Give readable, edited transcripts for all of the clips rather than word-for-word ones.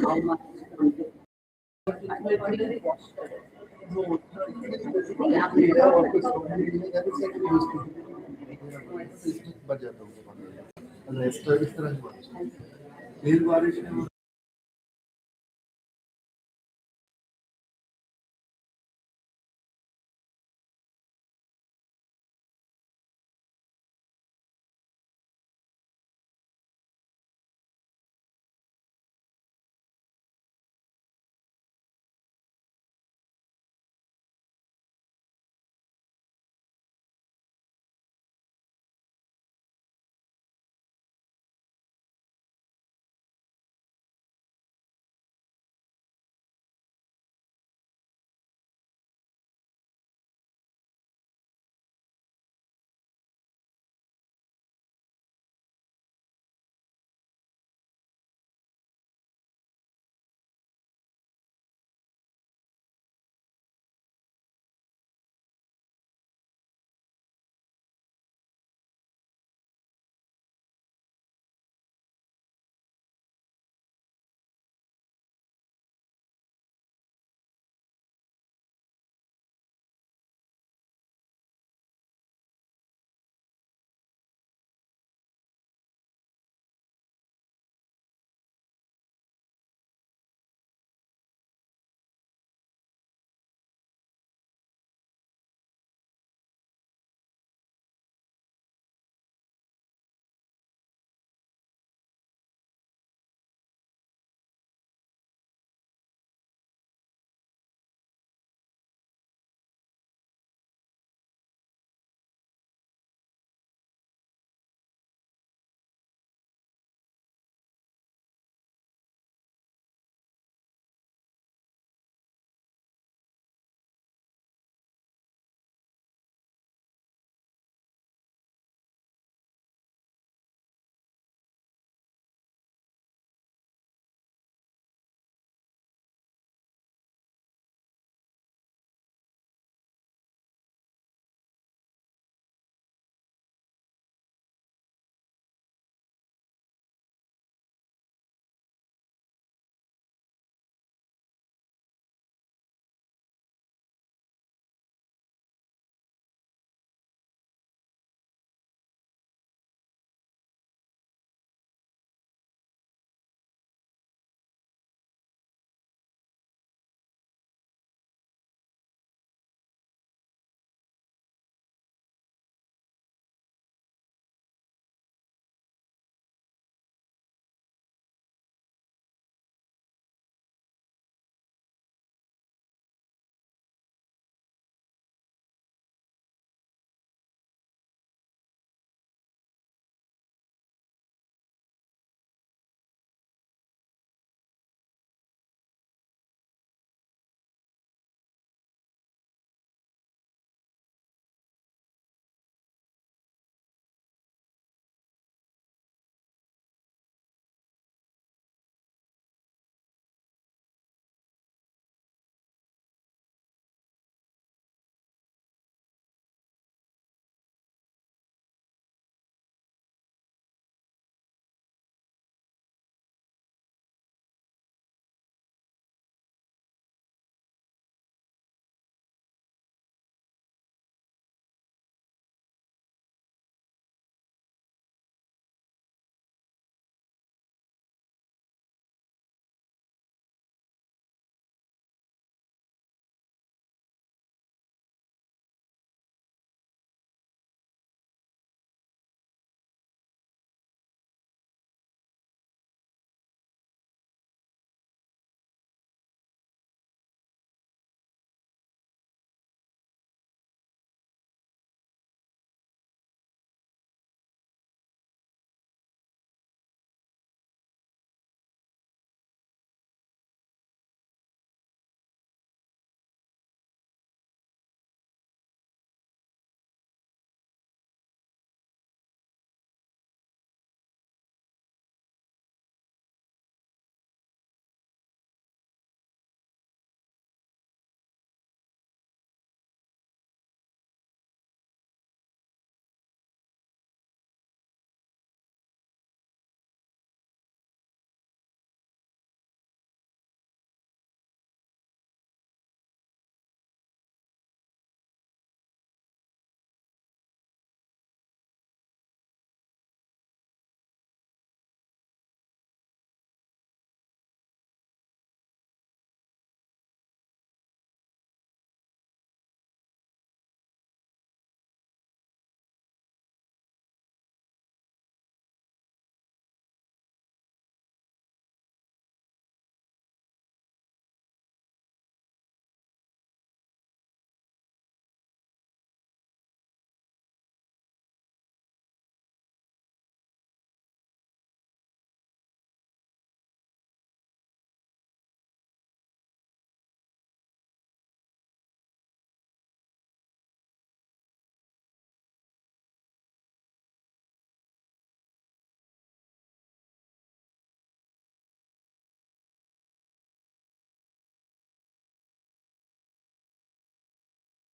how much budget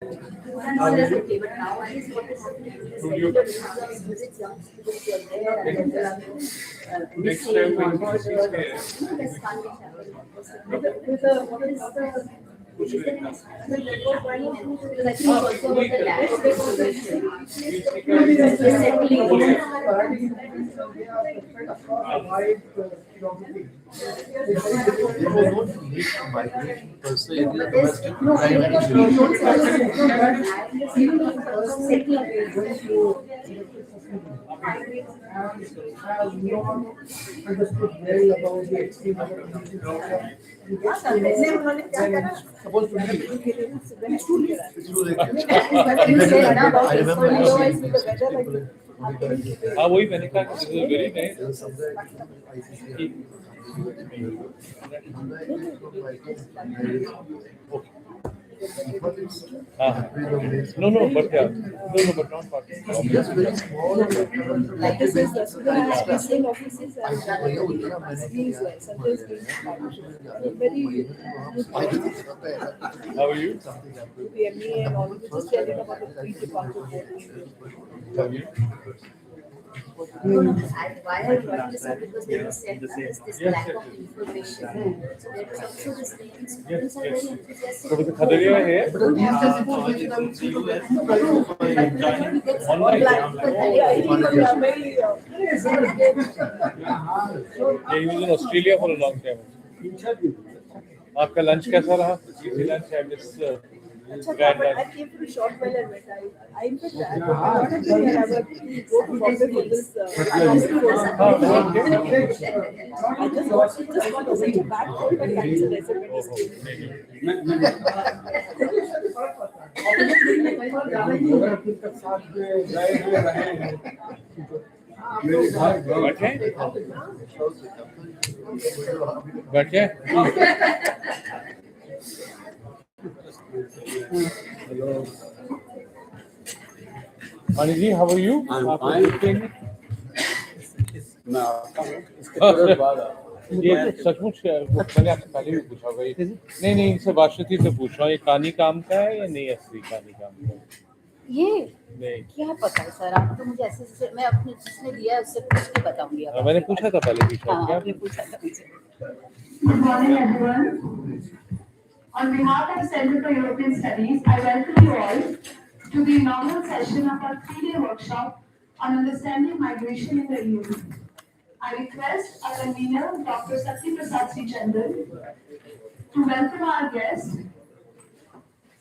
Okay, but nowadays what is happening is regular music jumps because you're there and Next time when you see here, this can't be happening. What is the is there any because I think it's also about the lack of information. Understood well about the extreme of the supposed to be. हाँ वही मैंने कहा this is very nice. No, but yeah, no, but not part. Just very small. Like this is the same offices and very How are you? the MA and all. Just telling about the pre-departure board. Have you? Why I brought this up because they said this lack of information. So there is also this thing. Students are very enthusiastic. Professor Khadaria here. He was in Australia for a long time. आपका lunch कैसा रहा? Easy lunch. I miss grand I lunch. came for a short while and went. I in fact, I wanted to go to Bombay for this course. I just got a such a bad cold and cancelled. I said, बैठे Mani ji, how are you? I'm fine. ये सचमुच मैंने आपसे पहले भी पूछा होगा नहीं इनसे बासमती से पूछ रहा हूँ ये कहानी काम का है या नहीं असली कहानी काम का ये नहीं क्या पता है सर आप तो मुझे ऐसे मैं अपने जिसने दिया है उससे पूछ के बताऊंगी आपको। मैंने पूछा था पहले भी हाँ क्या आपने पूछा था मुझे। Good morning, everyone. On behalf of Center for European Studies, I welcome you all to the inaugural session of our 3-day workshop on understanding migration in the EU. I request our convener, Dr. Sakti Prasad Srichandan, to welcome our guests,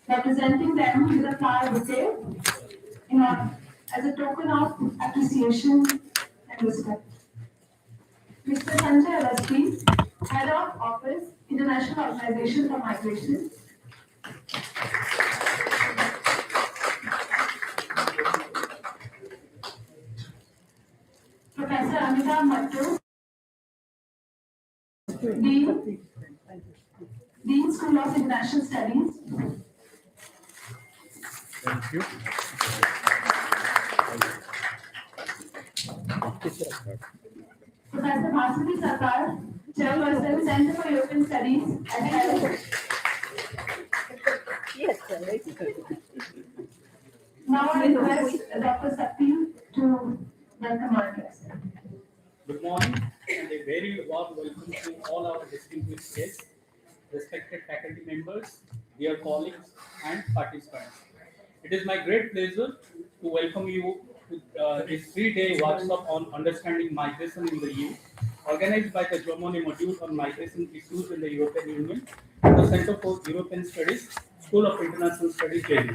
representing them with a flower bouquet as a token of appreciation and respect. Mr. Sanjay Awasthi, Head of Office, International Organization for Migration. Professor Amitabh Mattoo, Dean School of International Studies. Thank you. Professor Bhaswati Sarkar, Chairperson, Center for European Studies at Yadav. yes, sir. Now I request Dr. Sakti to welcome our guests. Good morning and a very warm welcome to all our distinguished guests, respected faculty members, dear colleagues and participants. It is my great pleasure to welcome you to this 3-day workshop on understanding migration in the EU, organized by the Germany module on migration issues in the European Union, the Center for European Studies, School of International Studies, Delhi.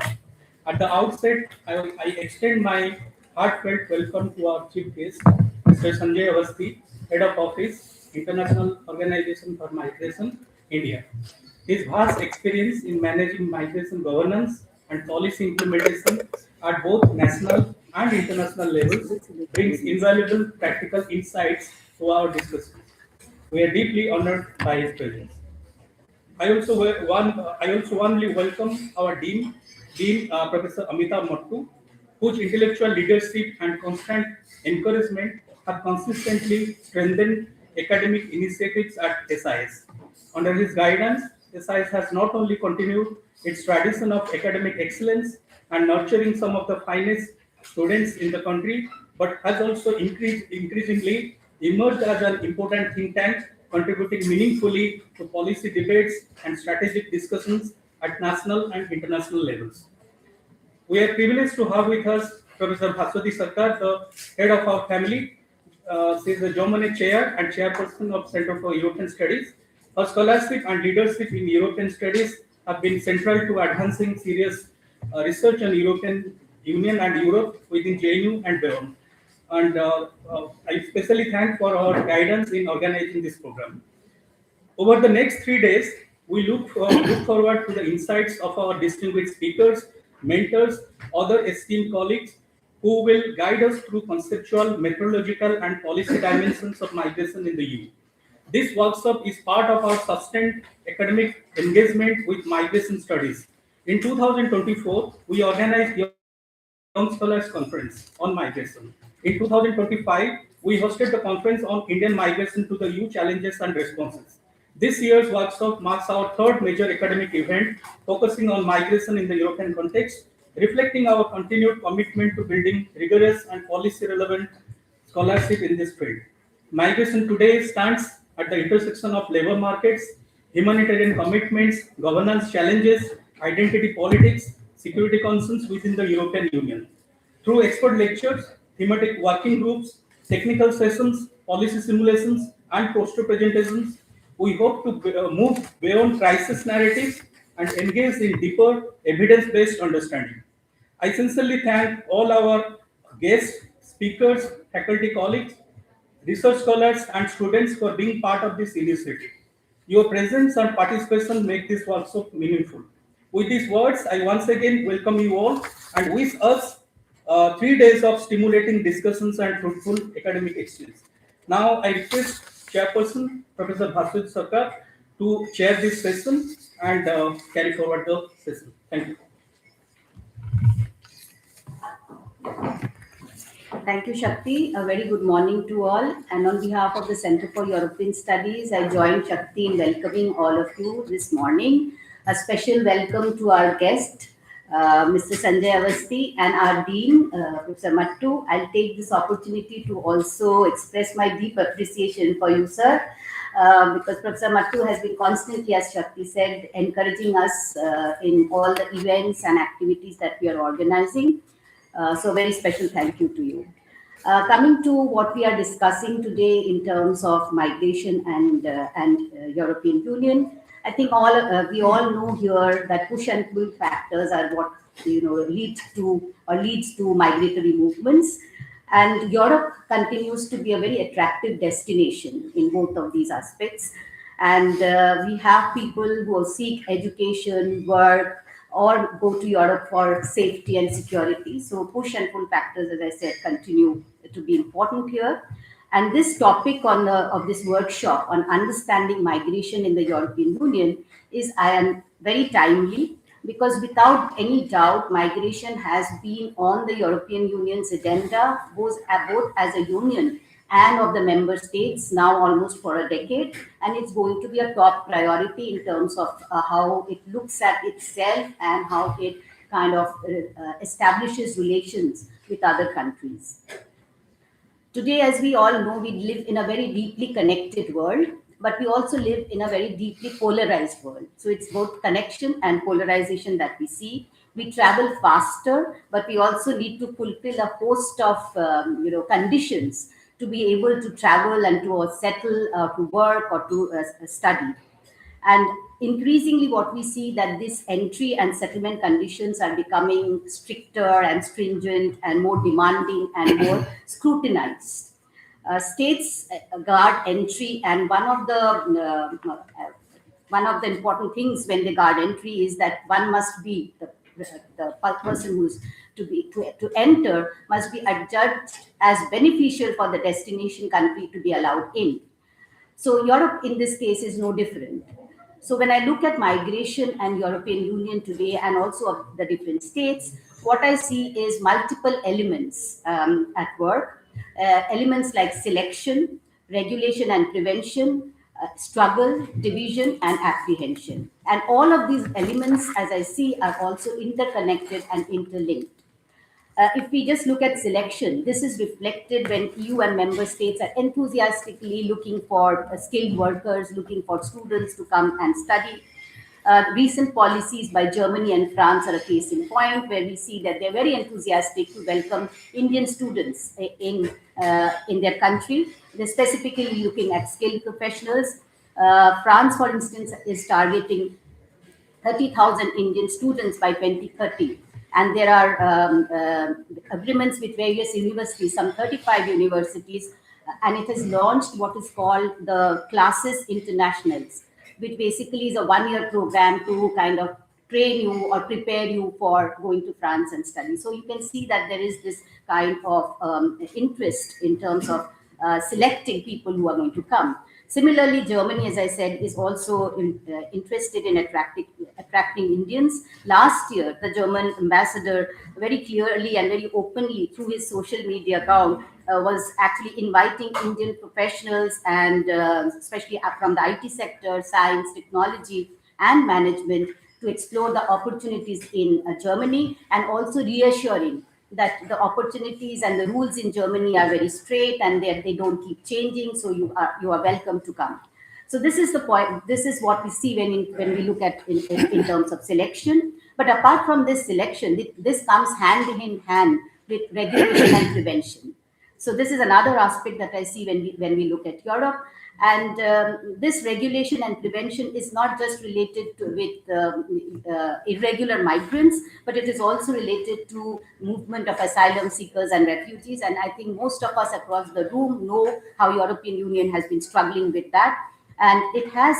At the outset, I extend my heartfelt welcome to our chief guest, Mr. Sanjay Awasthi, Head of Office, International Organization for Migration, India. His vast experience in managing migration governance and policy implementation at both national and international levels brings invaluable practical insights to our discussion. We are deeply honored by his presence. I also warmly welcome our Dean Professor Amitabh Mattoo, whose intellectual leadership and constant encouragement have consistently strengthened academic initiatives at SIS. Under his guidance, SIS has not only continued its tradition of academic excellence and nurturing some of the finest students in the country, but has also increasingly emerged as an important think tank, contributing meaningfully to policy debates and strategic discussions at national and international levels. We are privileged to have with us Professor Bhaswati Sarkar, the head of our family. She is the Monnet Chair and Chairperson of Center for European Studies. Her scholarship and leadership in European studies have been central to advancing serious research on European Union and Europe within JNU and beyond. And I especially thank for our guidance in organizing this program. Over the next 3 days, we look forward to the insights of our distinguished speakers, mentors, other esteemed colleagues who will guide us through conceptual, methodological, and policy dimensions of migration in the EU. This workshop is part of our sustained academic engagement with migration studies. In 2024, we organized Young Scholars Conference on Migration. In 2025, we hosted the conference on Indian migration to the EU challenges and responses. This year's workshop marks our third major academic event focusing on migration in the European context, reflecting our continued commitment to building rigorous and policy-relevant scholarship in this field. Migration today stands at the intersection of labor markets, humanitarian commitments, governance challenges, identity politics, security concerns within the European Union. Through expert lectures, thematic working groups, technical sessions, policy simulations, and poster presentations, we hope to move beyond crisis narratives and engage in deeper evidence-based understanding. I sincerely thank all our guests, speakers, faculty colleagues, research scholars, and students for being part of this initiative. Your presence and participation make this workshop meaningful. With these words, I once again welcome you all and wish us 3 days of stimulating discussions and fruitful academic exchange. Now, I request Chairperson Professor Bhaswati Sarkar to chair this session and carry forward the session. Thank you. Thank you, Shakti. A very good morning to all. And on behalf of the Center for European Studies, I join Shakti in welcoming all of you this morning. A special welcome to our guest, Mr. Sanjay Awasthi, and our Dean, Professor Mattoo. I'll take this opportunity to also express my deep appreciation for you, sir, because Professor Mattoo has been constantly, as Shakti said, encouraging us in all the events and activities that we are organizing. So very special thank you to you. Coming to what we are discussing today in terms of migration and European Union, I think we all know here that push and pull factors are what leads to migratory movements, and Europe continues to be a very attractive destination in both of these aspects. And we have people who seek education, work, or go to Europe for safety and security. So push and pull factors, as I said, continue to be important here. And this topic of this workshop on understanding migration in the European Union is very timely, because without any doubt, migration has been on the European Union's agenda, both as a union and of the member states now almost for a decade, and it's going to be a top priority in terms of how it looks at itself and how it kind of establishes relations with other countries. Today, as we all know, we live in a very deeply connected world, but we also live in a very deeply polarized world. So it's both connection and polarization that we see. We travel faster, but we also need to fulfill a host of conditions to be able to travel and to settle, to work, or to study. And increasingly what we see that this entry and settlement conditions are becoming stricter and stringent and more demanding and more scrutinized. States guard entry, and one of the important things when they guard entry is that one must be the person who's to enter must be adjudged as beneficial for the destination country to be allowed in. So Europe in this case is no different. So when I look at migration and European Union today, and also of the different states, what I see is multiple elements at work. Elements like selection, regulation and prevention, struggle, division, and apprehension. And all of these elements, as I see, are also interconnected and interlinked. If we just look at selection, this is reflected when EU and member states are enthusiastically looking for skilled workers, looking for students to come and study. Recent policies by Germany and France are a case in point, where we see that they're very enthusiastic to welcome Indian students in their country. They're specifically looking at skilled professionals. France, for instance, is targeting 30,000 Indian students by 2030. And there are agreements with various universities, some 35 universities, and it has launched what is called the Classes Internationals, which basically is a one-year program to kind of train you or prepare you for going to France and study. So you can see that there is this kind of interest in terms of selecting people who are going to come. Similarly, Germany, as I said, is also interested in attracting Indians. Last year, the German ambassador very clearly and very openly through his social media account was actually inviting Indian professionals and especially from the IT sector, science, technology, and management to explore the opportunities in Germany, and also reassuring that the opportunities and the rules in Germany are very straight and they don't keep changing. So you are welcome to come. So this is the point. This is what we see when we look at in terms of selection. But apart from this selection, this comes hand in hand with regulation and prevention. So this is another aspect that I see when we look at Europe. And this regulation and prevention is not just related with irregular migrants, but it is also related to movement of asylum seekers and refugees. And I think most of us across the room know how European Union has been struggling with that. And it has,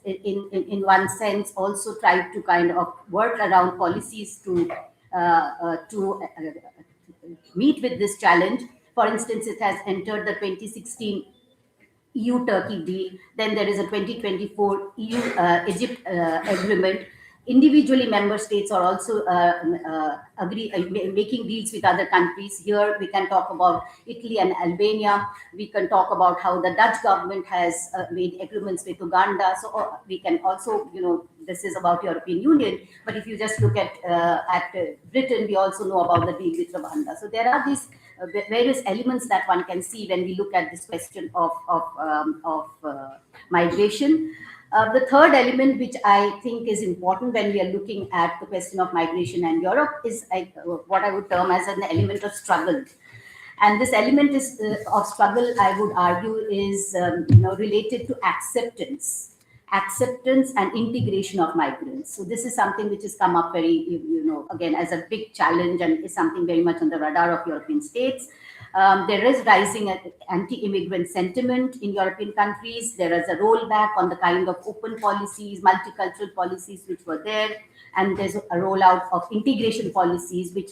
in one sense, also tried to kind of work around policies to meet with this challenge. For instance, it has entered the 2016 EU-Turkey deal. Then there is a 2024 EU-Egypt agreement. Individually, member states are also making deals with other countries. Here, we can talk about Italy and Albania. We can talk about how the Dutch government has made agreements with Uganda. So we can also, this is about European Union. But if you just look at Britain, we also know about the deal with Rwanda. So there are these various elements that one can see when we look at this question of migration. The third element, which I think is important when we are looking at the question of migration and Europe, is what I would term as an element of struggle. And this element of struggle, I would argue, is related to acceptance and integration of migrants. So this is something which has come up very, again, as a big challenge, and is something very much on the radar of European states. There is rising anti-immigrant sentiment in European countries. There is a rollback on the kind of open policies, multicultural policies which were there. And there's a rollout of integration policies which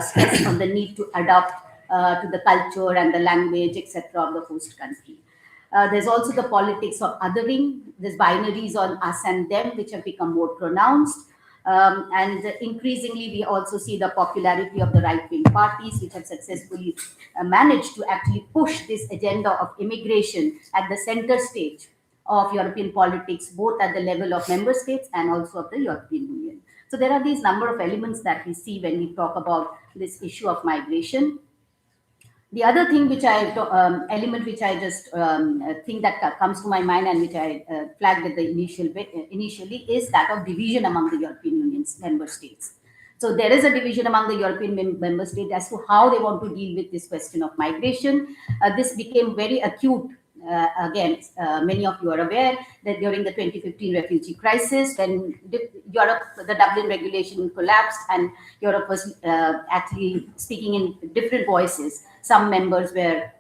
stress on the need to adapt to the culture and the language, etc., of the host country. There's also the politics of othering. There's binaries on us and them, which have become more pronounced. And increasingly, we also see the popularity of the right-wing parties, which have successfully managed to actually push this agenda of immigration at the center stage of European politics, both at the level of member states and also of the European Union. So there are these number of elements that we see when we talk about this issue of migration. The other thing element which I just think that comes to my mind and which I flagged at the initially is that of division among the European Union's member states. So there is a division among the European member states as to how they want to deal with this question of migration. This became very acute. Again, many of you are aware that during the 2015 refugee crisis, when Europe, the Dublin regulation collapsed and Europe was actually speaking in different voices. Some members were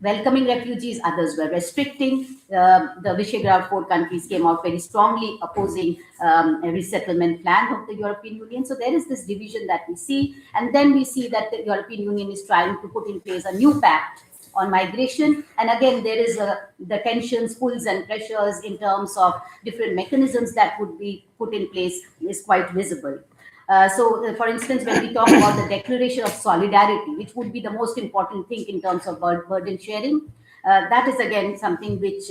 welcoming refugees, others were restricting. The Visegrad 4 countries came out very strongly opposing a resettlement plan of the European Union. So there is this division that we see. And then we see that the European Union is trying to put in place a new pact on migration. And again, there is the tensions, pulls and pressures in terms of different mechanisms that would be put in place is quite visible. For instance, when we talk about the declaration of solidarity, which would be the most important thing in terms of burden sharing, That is again something which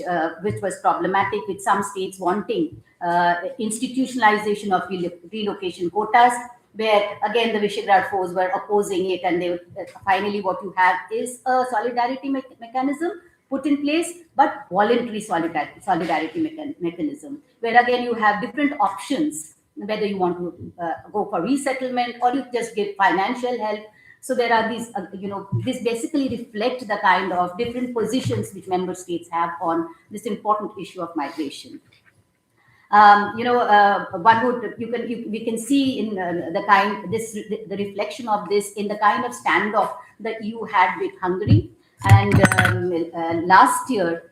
was problematic, with some states wanting institutionalization of relocation quotas, where again the Visegrad fours were opposing it, and they finally what you have is a solidarity mechanism put in place, but voluntary solidarity mechanism, where again you have different options, whether you want to go for resettlement or you just give financial help. So there are these, this basically reflect the kind of different positions which member states have on this important issue of migration. We can see in the reflection of this in the kind of standoff the EU had with Hungary. And last year,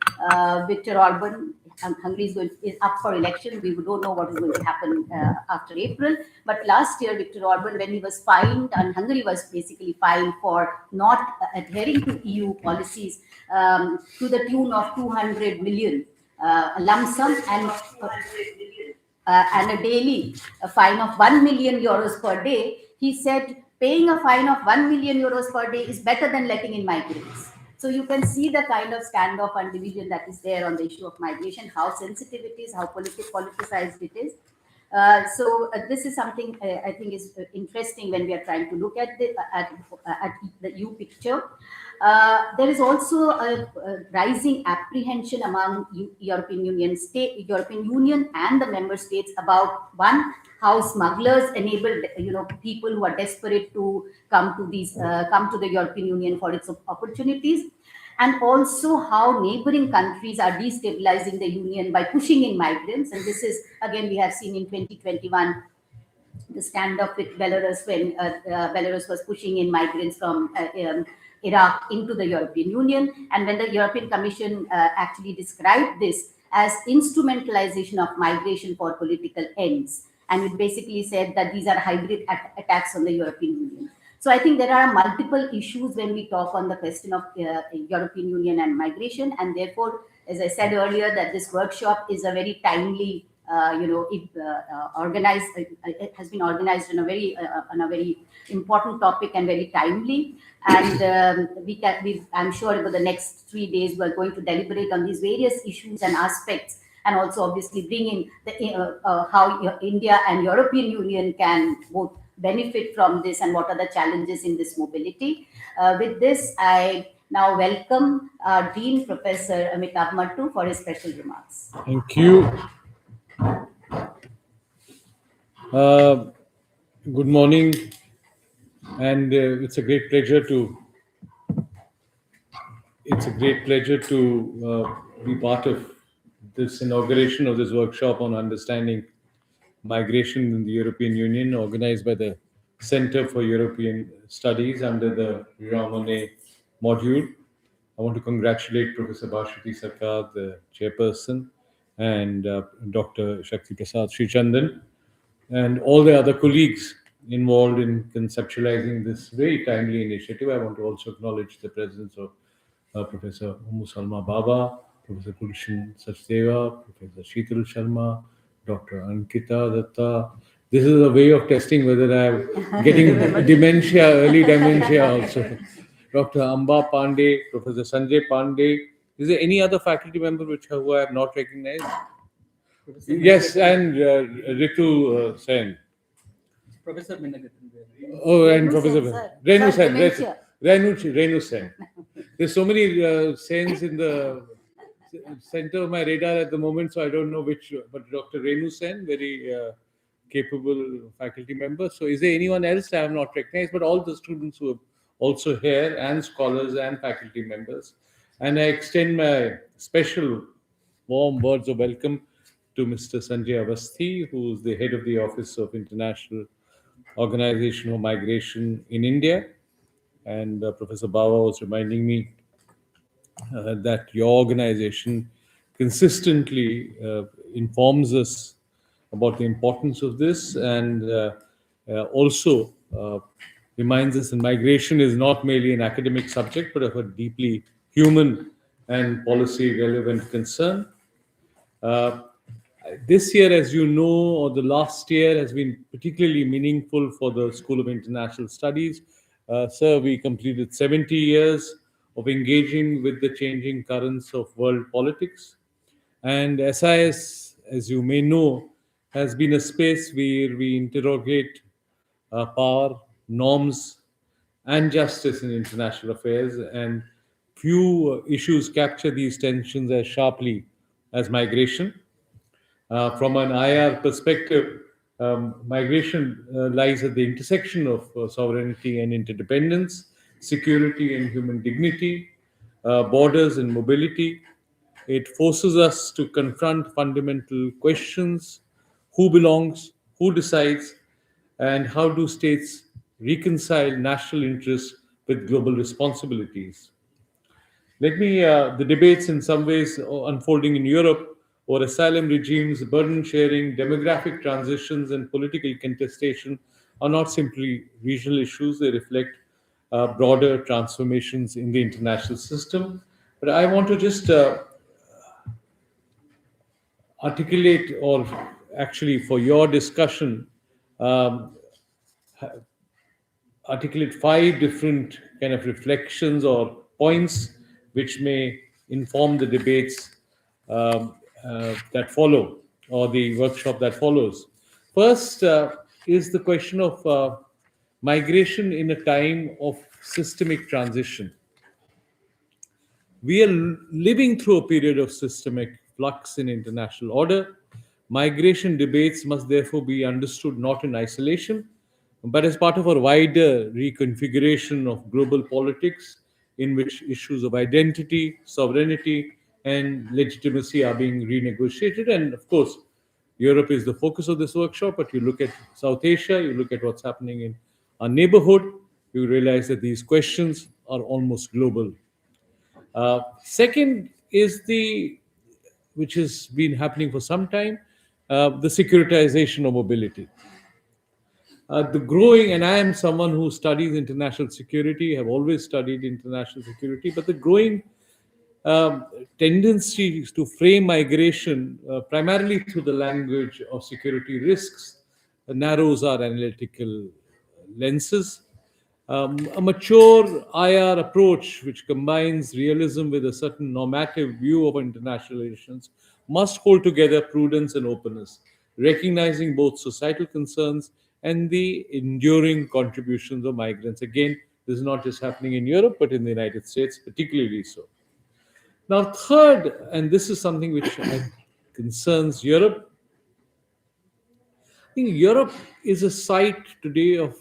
Viktor Orban, Hungary is up for election. We don't know what is going to happen after April. But last year, Viktor Orban, when he was fined, and Hungary was basically fined for not adhering to EU policies to the tune of 200 million lump sum, and a daily fine of 1 million euros per day. He said paying a fine of 1 million euros per day is better than letting in migrants. So you can see the kind of standoff and division that is there on the issue of migration, how sensitive it is, how politicized it is. This is something I think is interesting when we are trying to look at the EU picture. There is also a rising apprehension among European Union and the member states about, one, how smugglers enable people who are desperate to come to the European Union for its opportunities, and also how neighboring countries are destabilizing the union by pushing in migrants. And this is again we have seen in 2021 the standoff with Belarus, when Belarus was pushing in migrants from Iraq into the European Union, and when the European Commission actually described this as instrumentalization of migration for political ends. And it basically said that these are hybrid attacks on the European Union. So I think there are multiple issues when we talk on the question of European Union and migration. And therefore, as I said earlier, that this workshop is a very timely, organized. It has been organized on a very important topic and very timely. And I'm sure over the next 3 days, we're going to deliberate on these various issues and aspects, and also obviously bring in how India and European Union can both benefit from this, and what are the challenges in this mobility. With this, I now welcome our Dean, Professor Amitabh Mattoo, for his special remarks. Thank you. Good morning, and it's a great pleasure to be part of this inauguration of this workshop on understanding migration in the European Union, organized by the Center for European Studies under the Monnet module. I want to congratulate Professor Bhaswati, Sarkar, the Chairperson, and Dr. Shakti Prasad, Srichandan, and all the other colleagues involved in conceptualizing this very timely initiative. I want to also acknowledge the presence of Professor Salma Baba, Professor Kulshan Sachdeva, Professor Sheetal Sharma, Dr. Ankita Datta. This is a way of testing whether I'm getting early dementia also. Dr. Amba Pandey, Professor Sanjay Pandey. Is there any other faculty member who I have not recognized? Yes, and Ritu Sen. Professor Minnagat. Oh, and Professor Renu Sen. Renu Sen. There's so many Sens in the center of my radar at the moment, so I don't know which, but Dr. Renu Sen, very capable faculty member. So is there anyone else I have not recognized? But all the students who are also here, and scholars and faculty members. And I extend my special warm words of welcome to Mr. Sanjay Awasthi, who is the head of the Office of International Organization for Migration in India. And Professor Baba was reminding me that your organization consistently informs us about the importance of this, and also reminds us that migration is not merely an academic subject, but of a deeply human and policy relevant concern. This year, as you know, or the last year, has been particularly meaningful for the School of International Studies. Sir, we completed 70 years of engaging with the changing currents of world politics. And SIS, as you may know, has been a space where we interrogate power, norms, and justice in international affairs. And few issues capture these tensions as sharply as migration. From an IR perspective, migration lies at the intersection of sovereignty and interdependence, security and human dignity, borders and mobility. It forces us to confront fundamental questions: who belongs, who decides, and how do states reconcile national interests with global responsibilities. The debates in some ways unfolding in Europe over asylum regimes, burden sharing, demographic transitions, and political contestation are not simply regional issues. They reflect broader transformations in the international system. But I want to just articulate, or actually for your discussion, um, articulate five different kind of reflections or points which may inform the debates that follow, or the workshop that follows. First is the question of migration in a time of systemic transition. We are living through a period of systemic flux in international order. Migration debates must therefore be understood not in isolation, but as part of a wider reconfiguration of global politics in which issues of identity, sovereignty, and legitimacy are being renegotiated. And of course, Europe is the focus of this workshop, but you look at South Asia, you look at what's happening in our neighborhood, you realize that these questions are almost global. Second is which has been happening for some time, the securitization of mobility. The growing, and I am someone who studies international security, have always studied international security, but the growing um, tendency to frame migration primarily through the language of security risks narrows our analytical lenses. A mature IR approach, which combines realism with a certain normative view of international relations, must hold together prudence and openness, recognizing both societal concerns and the enduring contributions of migrants. Again, this is not just happening in Europe, but in the United States, particularly so. Now, third, and this is something which concerns Europe, I think Europe is a site today of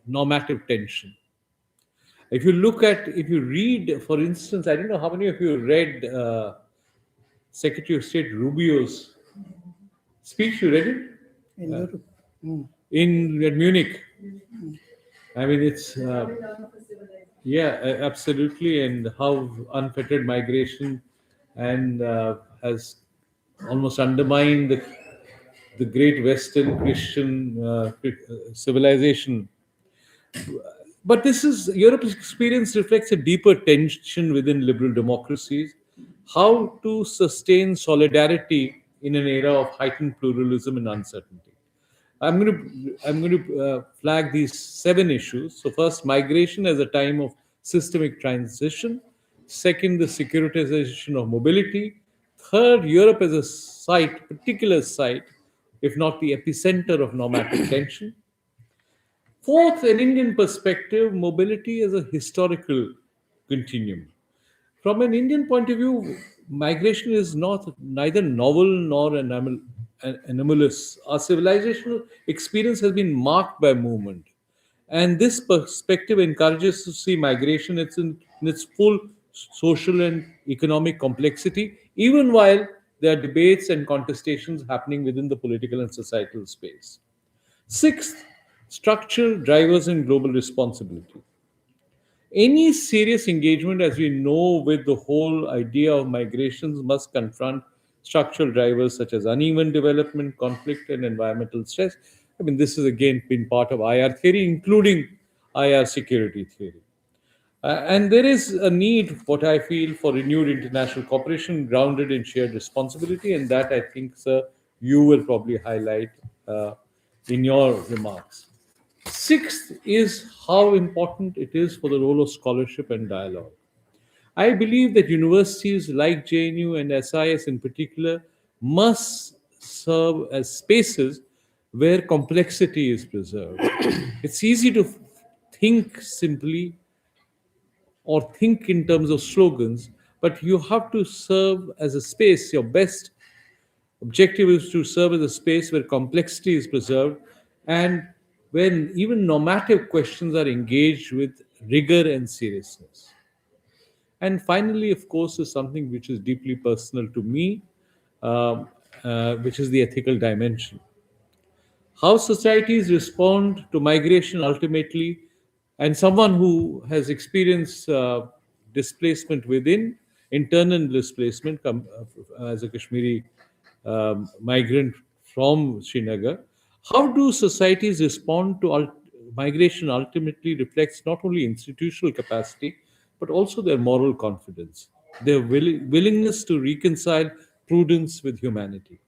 normative tension. If you read, for instance, I don't know how many of you read Secretary of State Rubio's speech. You read it? In Europe. At Munich. I mean, it's absolutely, and how unfettered migration and has almost undermined the great Western Christian civilization. But this is Europe's experience reflects a deeper tension within liberal democracies. How to sustain solidarity in an era of heightened pluralism and uncertainty. I'm going to flag these seven issues. So first, migration as a time of systemic transition. Second, the securitization of mobility. Third, Europe as a particular site, if not the epicenter of normative tension. Fourth, an Indian perspective, mobility is a historical continuum. From an Indian point of view, migration is neither novel nor anomalous. Our civilizational experience has been marked by movement, and this perspective encourages us to see migration in its full social and economic complexity, even while there are debates and contestations happening within the political and societal space. Sixth, structural drivers and global responsibility. Any serious engagement, as we know, with the whole idea of migrations must confront structural drivers such as uneven development, conflict, and environmental stress. I mean, this has again been part of IR theory, including IR security theory. And there is a need, what I feel, for renewed international cooperation grounded in shared responsibility, and that I think, sir, you will probably highlight in your remarks. Sixth is how important it is for the role of scholarship and dialogue. I believe that universities like JNU and SIS in particular must serve as spaces where complexity is preserved. It's easy to think simply or think in terms of slogans, but you have to serve as a space. Your best objective is to serve as a space where complexity is preserved and when even normative questions are engaged with rigor and seriousness. And finally, of course, is something which is deeply personal to me, which is the ethical dimension. How societies respond to migration ultimately, and someone who has experienced displacement within, internal displacement as a Kashmiri migrant from Srinagar, how do societies respond to migration ultimately reflects not only institutional capacity, but also their moral confidence, their willingness to reconcile prudence with humanity.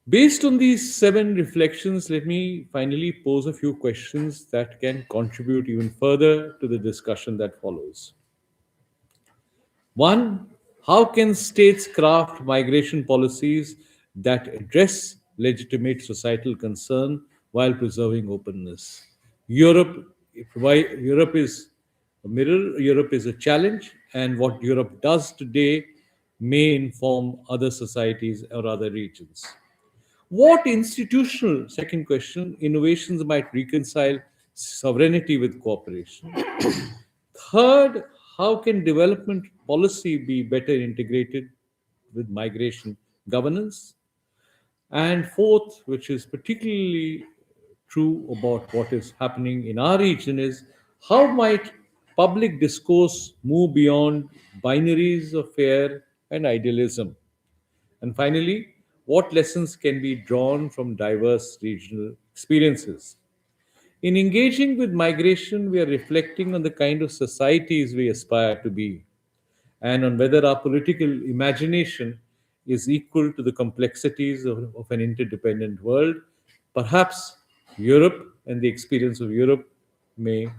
Based on these 7 reflections, let me finally pose a few questions that can contribute even further to the discussion that follows. One, how can states craft migration policies that address legitimate societal concern while preserving openness? Europe is a mirror, Europe is a challenge, and what Europe does today may inform other societies or other regions. What institutional, second question, innovations might reconcile sovereignty with cooperation? Third, how can development policy be better integrated with migration governance? And fourth, which is particularly true about what is happening in our region, is how might public discourse move beyond binaries of fear and idealism? And finally, what lessons can be drawn from diverse regional experiences? In engaging with migration, we are reflecting on the kind of societies we aspire to be and on whether our political imagination is equal to the complexities of an interdependent world. Perhaps Europe and the experience of Europe may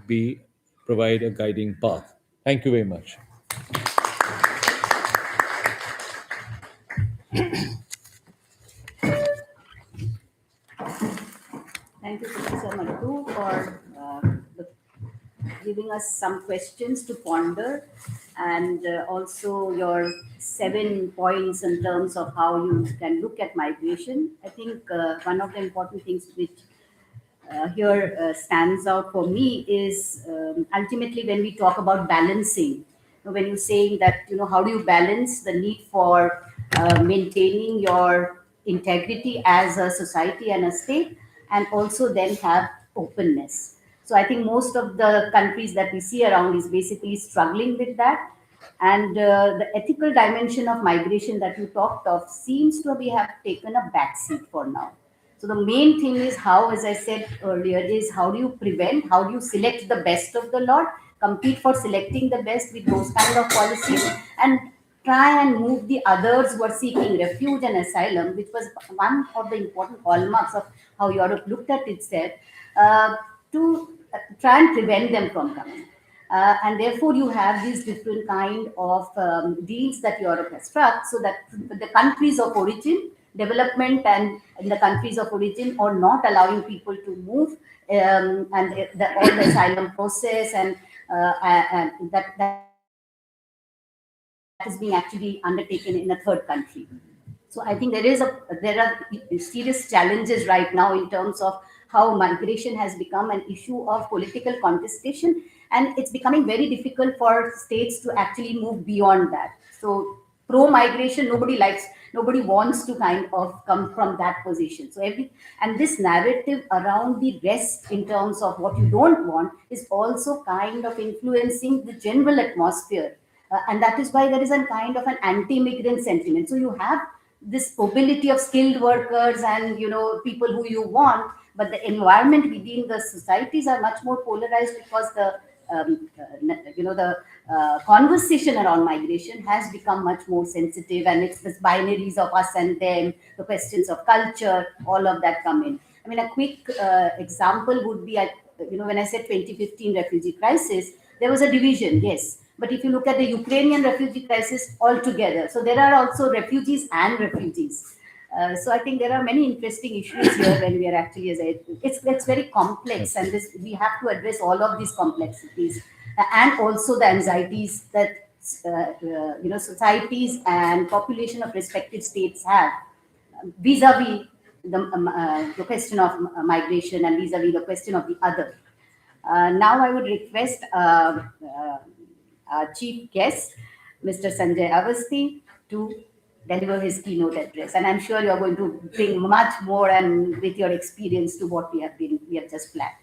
provide a guiding path. Thank you very much. Thank you, Professor Mattoo, for giving us some questions to ponder and also your 7 points in terms of how you can look at migration. I think one of the important things which here stands out for me is ultimately when we talk about balancing, when you're saying that, how do you balance the need for maintaining your integrity as a society and a state, and also then have openness. So I think most of the countries that we see around is basically struggling with that. And the ethical dimension of migration that you talked of seems to have taken a backseat for now. So the main thing is how, as I said earlier, is how do you prevent, how do you select the best of the lot, compete for selecting the best with those kind of policies, and try and move the others who are seeking refuge and asylum, which was one of the important hallmarks of how Europe looked at itself, to try and prevent them from coming. And therefore, you have these different kind of deals that Europe has struck, so that the countries of origin, development, and in the countries of origin, or not allowing people to move, and all the asylum process, and that is being actually undertaken in a third country. So I think there are serious challenges right now in terms of how migration has become an issue of political contestation, and it's becoming very difficult for states to actually move beyond that. So pro-migration, nobody wants to kind of come from that position. So and this narrative around the rest in terms of what you don't want is also kind of influencing the general atmosphere. And that is why there is a kind of an anti-immigrant sentiment. So you have this mobility of skilled workers and people who you want, but the environment within the societies are much more polarized, because the conversation around migration has become much more sensitive, and it's this binaries of us and them, the questions of culture, all of that come in. I mean, a quick example would be, when I said 2015 refugee crisis, there was a division, yes. But if you look at the Ukrainian refugee crisis altogether, so there are also refugees and refugees. So I think there are many interesting issues here when we are actually it's very complex, and we have to address all of these complexities and also the anxieties that societies and population of respective states have vis-a-vis the question of migration and vis-a-vis the question of the other. Now I would request our chief guest, Mr. Sanjay Awasthi, to deliver his keynote address. And I'm sure you're going to bring much more and with your experience to what we have just planned.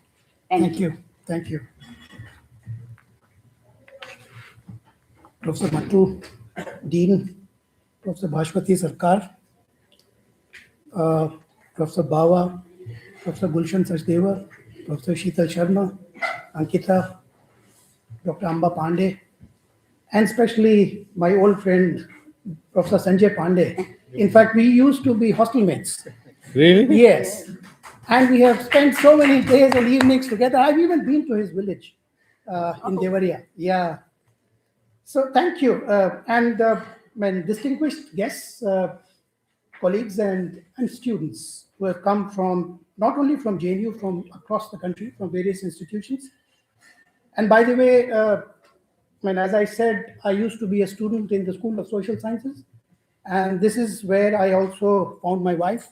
Thank you. Thank you. Professor Mattoo, Dean, Professor Bhaswati Sarkar, Professor Bawa, Professor Gulshan Sachdeva, Professor Sheetal Sharma, Ankita, Dr. Amba Pandey, and especially my old friend, Professor Sanjay Pandey. In fact, we used to be hostel mates. Really? Yes. And we have spent so many days and evenings together. I've even been to his village in Devariya. Yeah. So thank you. And my distinguished guests, colleagues and students who have come from, not only from JNU, from across the country, from various institutions. And by the way, as I said, I used to be a student in the School of Social Sciences. And this is where I also found my wife.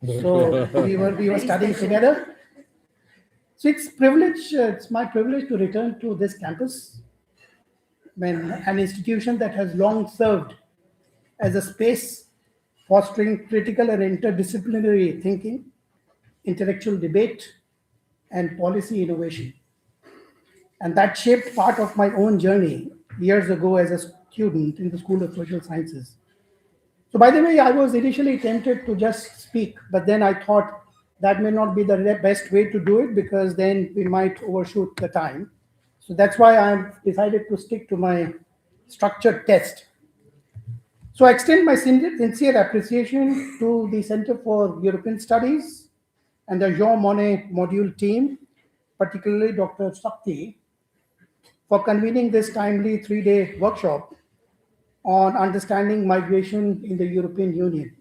So we were studying together. So it's my privilege to return to this campus, an institution that has long served as a space fostering critical and interdisciplinary thinking, intellectual debate, and policy innovation. And that shaped part of my own journey years ago as a student in the School of Social Sciences. So by the way, I was initially tempted to just speak, but then I thought that may not be the best way to do it because then we might overshoot the time. So that's why I've decided to stick to my structured test. So I extend my sincere appreciation to the Center for European Studies and the Jean Monnet module team, particularly Dr. Sakti, for convening this timely 3-day workshop on understanding migration in the European Union,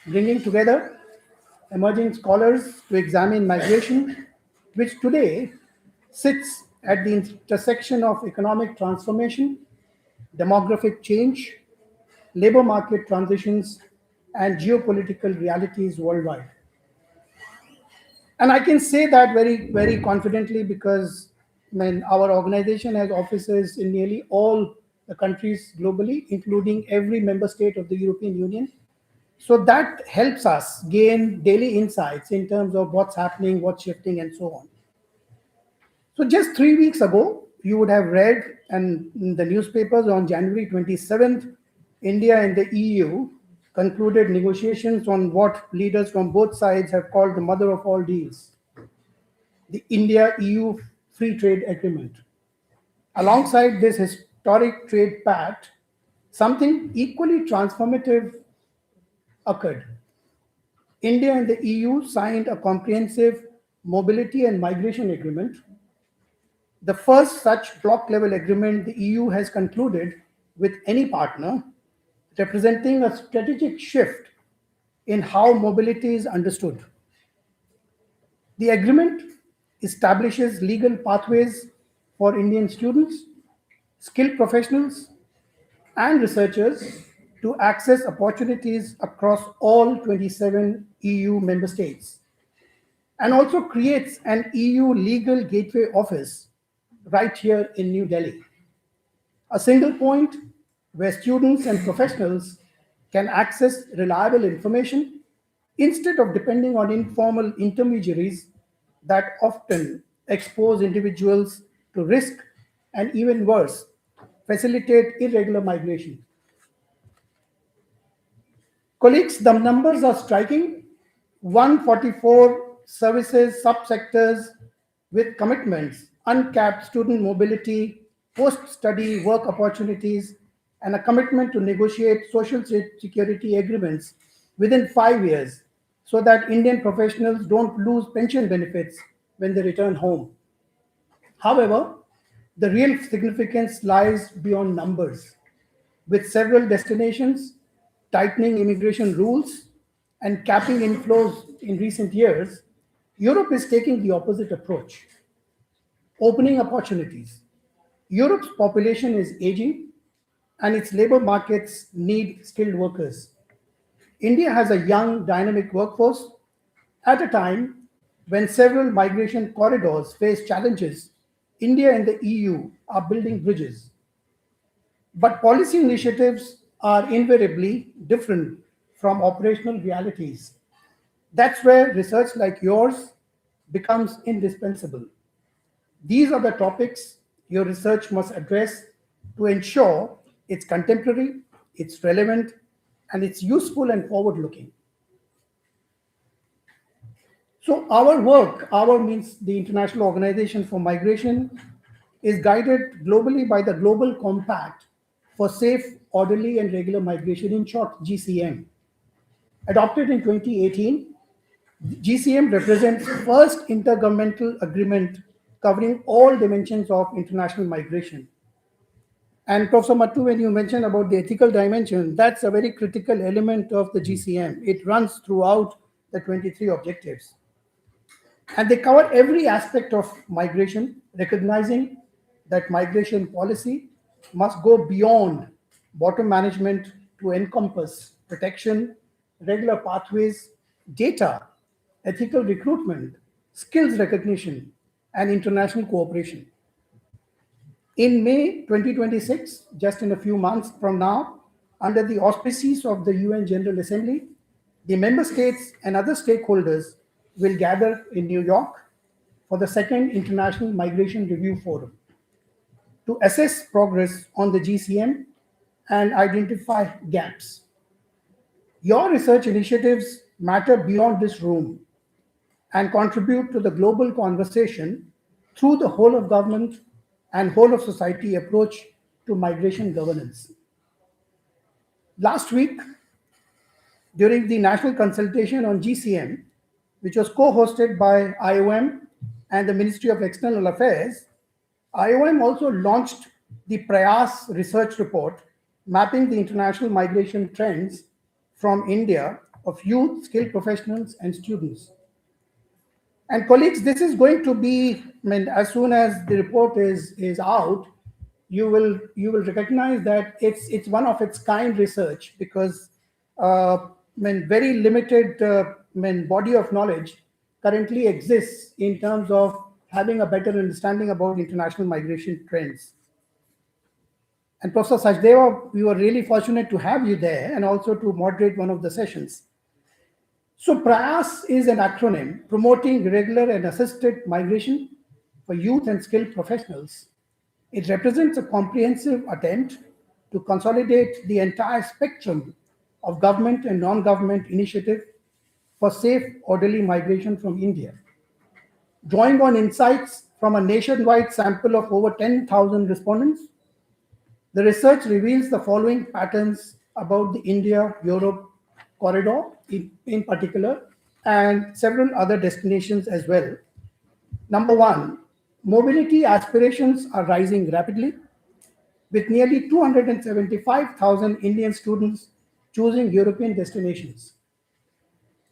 bringing together emerging scholars to examine migration, which today sits at the intersection of economic transformation, demographic change, labor market transitions, and geopolitical realities worldwide. And I can say that very, very confidently because our organization has offices in nearly all the countries globally, including every member state of the European Union. So that helps us gain daily insights in terms of what's happening, what's shifting, and so on. So just 3 weeks ago, you would have read in the newspapers on January 27th, India and the EU concluded negotiations on what leaders from both sides have called the mother of all deals, the India-EU Free Trade Agreement. Alongside this historic trade pact, something equally transformative occurred. India and the EU signed a comprehensive mobility and migration agreement, the first such bloc-level agreement the EU has concluded with any partner, representing a strategic shift in how mobility is understood. The agreement establishes legal pathways for Indian students, skilled professionals, and researchers to access opportunities across all 27 EU member states, and also creates an EU legal gateway office right here in New Delhi. A single point where students and professionals can access reliable information instead of depending on informal intermediaries that often expose individuals to risk and, even worse, facilitate irregular migration. Colleagues, the numbers are striking. 144 services subsectors with commitments, uncapped student mobility, post-study work opportunities, and a commitment to negotiate social security agreements within 5 years so that Indian professionals don't lose pension benefits when they return home. However, The real significance lies beyond numbers. With several destinations, tightening immigration rules, and capping inflows in recent years, Europe is taking the opposite approach, opening opportunities. Europe's population is aging, and its labor markets need skilled workers. India has a young, dynamic workforce at a time when several migration corridors face challenges. India and the EU are building bridges. But policy initiatives are invariably different from operational realities. That's where research like yours becomes indispensable. These are the topics your research must address to ensure it's contemporary, it's relevant, and it's useful and forward looking. So, our work, our means the International Organization for Migration, is guided globally by the Global Compact for Safe, Orderly, and Regular Migration, in short, GCM. Adopted in 2018, GCM represents first intergovernmental agreement covering all dimensions of international migration. And Professor Mattoo, when you mentioned about the ethical dimension, that's a very critical element of the GCM. It runs throughout the 23 objectives. And they cover every aspect of migration, recognizing that migration policy must go beyond bottom management to encompass protection, regular pathways, data, ethical recruitment, skills recognition, and international cooperation. In May 2026, just in a few months from now, under the auspices of the UN General Assembly, the member states and other stakeholders will gather in New York for the second International Migration Review Forum to assess progress on the GCM and identify gaps. Your research initiatives matter beyond this room and contribute to the global conversation through the whole of government and whole of society approach to migration governance. Last week, during the national consultation on GCM, which was co-hosted by IOM and the Ministry of External Affairs, IOM also launched the Prayas research report mapping the international migration trends from India of youth, skilled professionals, and students. And colleagues, this is going to be, as soon as the report is out, you will recognize that it's one of its kind research, because very limited body of knowledge currently exists in terms of having a better understanding about international migration trends. And Professor Sachdeva, we were really fortunate to have you there and also to moderate one of the sessions. So PRAYAS is an acronym promoting regular and assisted migration for youth and skilled professionals. It represents a comprehensive attempt to consolidate the entire spectrum of government and non-government initiative for safe, orderly migration from India. Drawing on insights from a nationwide sample of over 10,000 respondents, the research reveals the following patterns about the India-Europe corridor in particular, and several other destinations as well. Number one, mobility aspirations are rising rapidly, with nearly 275,000 Indian students choosing European destinations.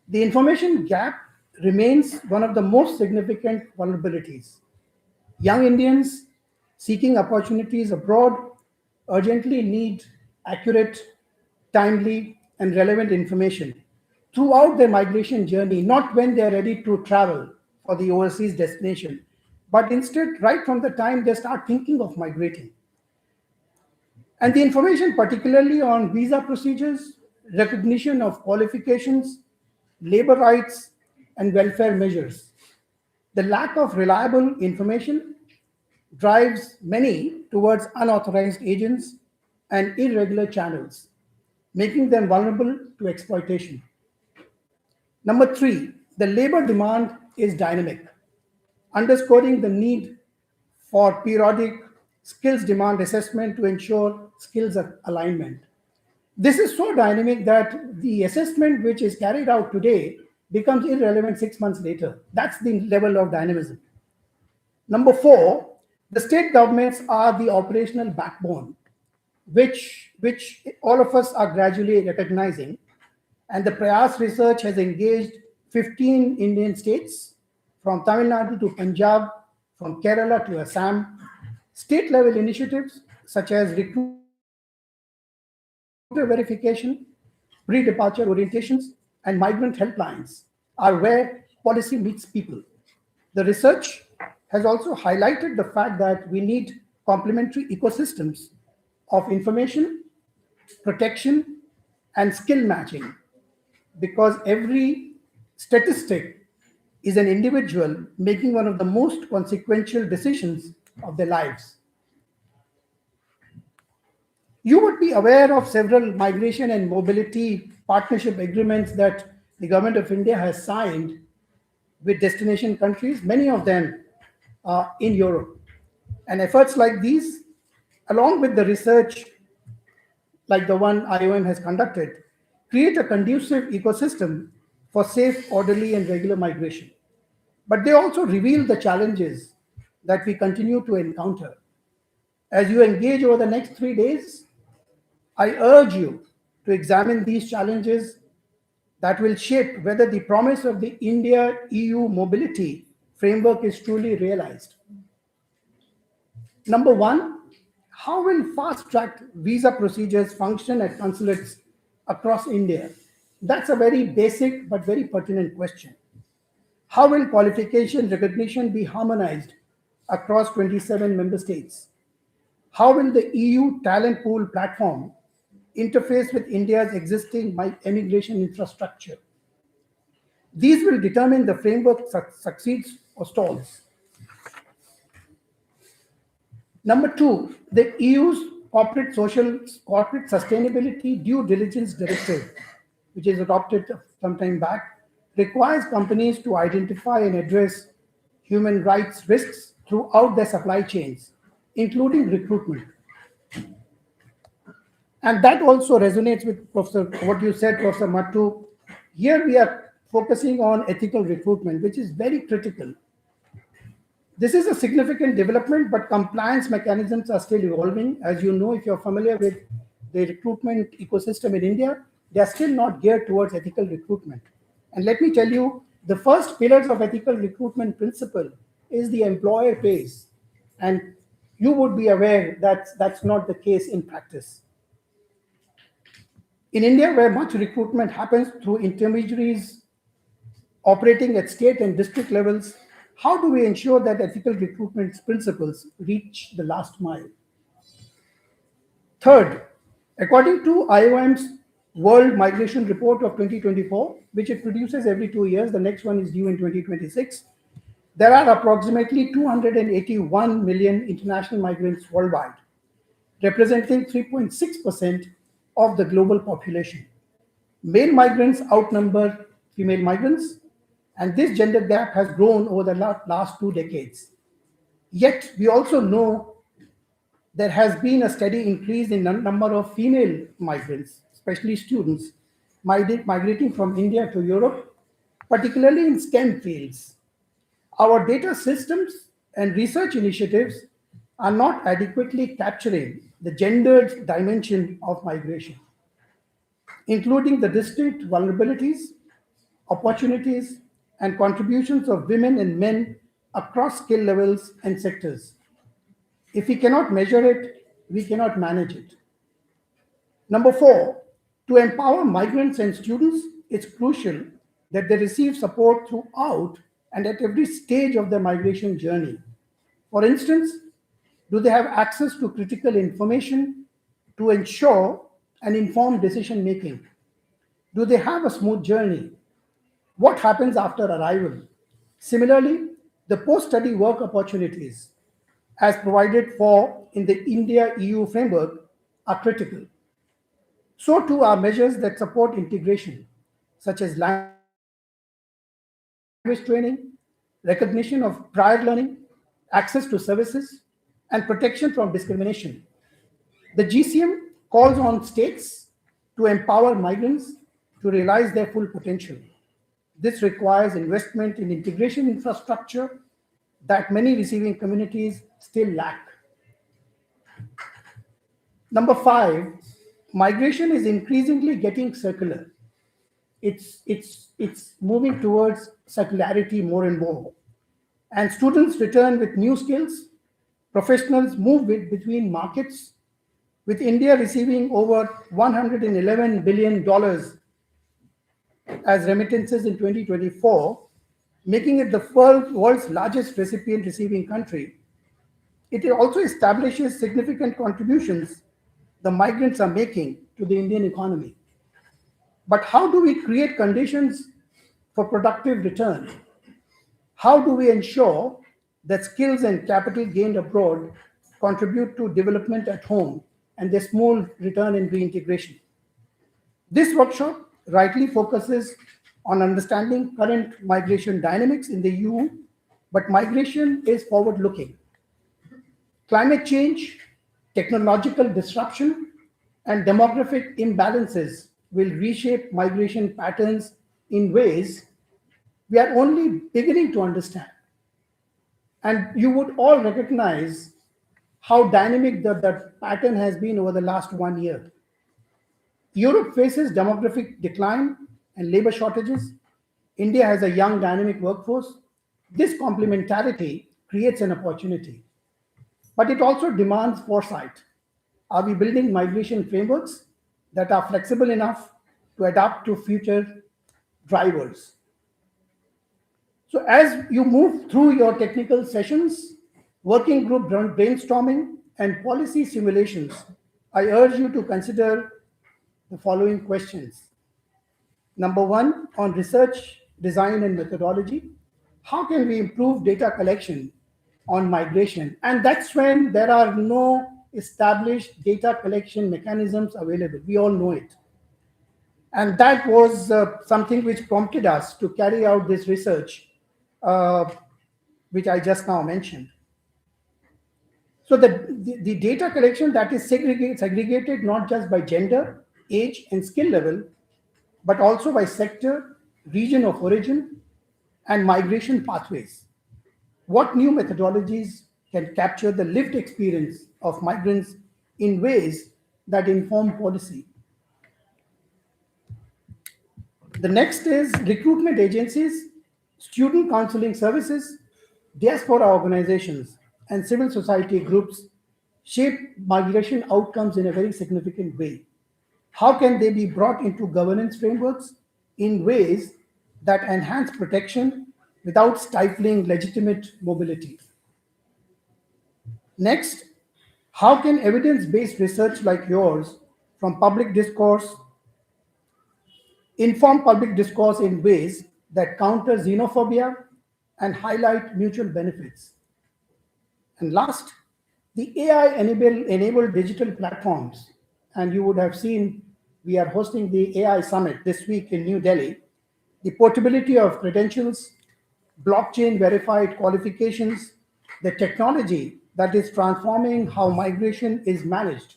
The information gap remains one of the most significant vulnerabilities. Young Indians seeking opportunities abroad urgently need accurate, timely, and relevant information throughout their migration journey, not when they are ready to travel for the overseas destination, but instead right from the time they start thinking of migrating. And the information particularly on visa procedures, recognition of qualifications, labor rights, and welfare measures. The lack of reliable information drives many towards unauthorized agents and irregular channels, making them vulnerable to exploitation. Number three, the labor demand is dynamic, underscoring the need for periodic skills demand assessment to ensure skills alignment. This is so dynamic that the assessment which is carried out today becomes irrelevant 6 months later. That's the level of dynamism. Number four, The state governments are the operational backbone, which all of us are gradually recognizing. And the Prayas research has engaged 15 Indian states, from Tamil Nadu to Punjab, from Kerala to Assam. State level initiatives such as recruiter verification, pre-departure orientations, and migrant helplines are where policy meets people. The research has also highlighted the fact that we need complementary ecosystems of information, protection, and skill matching, because every statistic is an individual making one of the most consequential decisions of their lives. You would be aware of several migration and mobility partnership agreements that the government of India has signed with destination countries, many of them in Europe. And efforts like these, along with the research like the one IOM has conducted, create a conducive ecosystem for safe, orderly, and regular migration. But they also reveal the challenges that we continue to encounter. As you engage over the next 3 days, I urge you to examine these challenges that will shape whether the promise of the India-EU mobility framework is truly realized. Number one, how will fast-tracked visa procedures function at consulates across India? That's a very basic but very pertinent question. How will qualification recognition be harmonized across 27 member states? How will the EU talent pool platform interface with India's existing immigration infrastructure? These will determine the framework succeeds or stalls. Number two, the EU's corporate sustainability due diligence directive, which is adopted some time back, requires companies to identify and address human rights risks throughout their supply chains, including recruitment. And that also resonates with Professor, what you said, Professor Mattoo. Here we are focusing on ethical recruitment, which is very critical. This is a significant development, but compliance mechanisms are still evolving. As you know, if you're familiar with the recruitment ecosystem in India, they are still not geared towards ethical recruitment. And let me tell you, the first pillars of ethical recruitment principle is the employer pays. And you would be aware that that's not the case in practice. In India, where much recruitment happens through intermediaries operating at state and district levels, how do we ensure that ethical recruitment principles reach the last mile? Third, according to IOM's World Migration Report of 2024, which it produces every 2 years, the next one is due in 2026, there are approximately 281 million international migrants worldwide, representing 3.6% of the global population. Male migrants outnumber female migrants, and this gender gap has grown over the last 2 decades. Yet, we also know there has been a steady increase in the number of female migrants, especially students, migrating from India to Europe, particularly in STEM fields. Our data systems and research initiatives are not adequately capturing the gendered dimension of migration, including the distinct vulnerabilities, opportunities, and contributions of women and men across skill levels and sectors. If we cannot measure it, we cannot manage it. Number four, to empower migrants and students, it's crucial that they receive support throughout and at every stage of their migration journey. For instance, do they have access to critical information to ensure an informed decision making? Do they have a smooth journey? What happens after arrival? Similarly, the post-study work opportunities as provided for in the India-EU framework are critical. So too are measures that support integration, such as language training, recognition of prior learning, access to services, and protection from discrimination. The GCM calls on states to empower migrants to realize their full potential. This requires investment in integration infrastructure, that many receiving communities still lack. Number 5, migration is increasingly getting circular. It's moving towards circularity more and more. And students return with new skills, professionals move between markets, with India receiving over $111 billion as remittances in 2024, making it the world's largest recipient receiving country. It also establishes significant contributions the migrants are making to the Indian economy. But how do we create conditions for productive return? How do we ensure that skills and capital gained abroad contribute to development at home and their small return in reintegration? This workshop rightly focuses on understanding current migration dynamics in the EU, but migration is forward-looking. Climate change, technological disruption, and demographic imbalances will reshape migration patterns in ways we are only beginning to understand. And you would all recognize how dynamic that pattern has been over the last 1 year. Europe faces demographic decline and labor shortages. India has a young, dynamic workforce. This complementarity creates an opportunity, but it also demands foresight. Are we building migration frameworks that are flexible enough to adapt to future drivers? So as you move through your technical sessions, working group brainstorming, and policy simulations, I urge you to consider the following questions. Number 1, on research, design, and methodology. How can we improve data collection on migration? And that's when there are no established data collection mechanisms available. We all know it. And that was something which prompted us to carry out this research, which I just now mentioned. So the data collection that is segregated not just by gender, age, and skill level, but also by sector, region of origin, and migration pathways. What new methodologies can capture the lived experience of migrants in ways that inform policy? The next is recruitment agencies, student counseling services, diaspora organizations, and civil society groups shape migration outcomes in a very significant way. How can they be brought into governance frameworks in ways that enhance protection without stifling legitimate mobility? Next, how can evidence-based research like yours from public discourse inform public discourse in ways that counter xenophobia and highlight mutual benefits? And last, the AI-enabled digital platforms, and you would have seen we are hosting the AI Summit this week in New Delhi. The portability of credentials, blockchain verified qualifications, the technology that is transforming how migration is managed.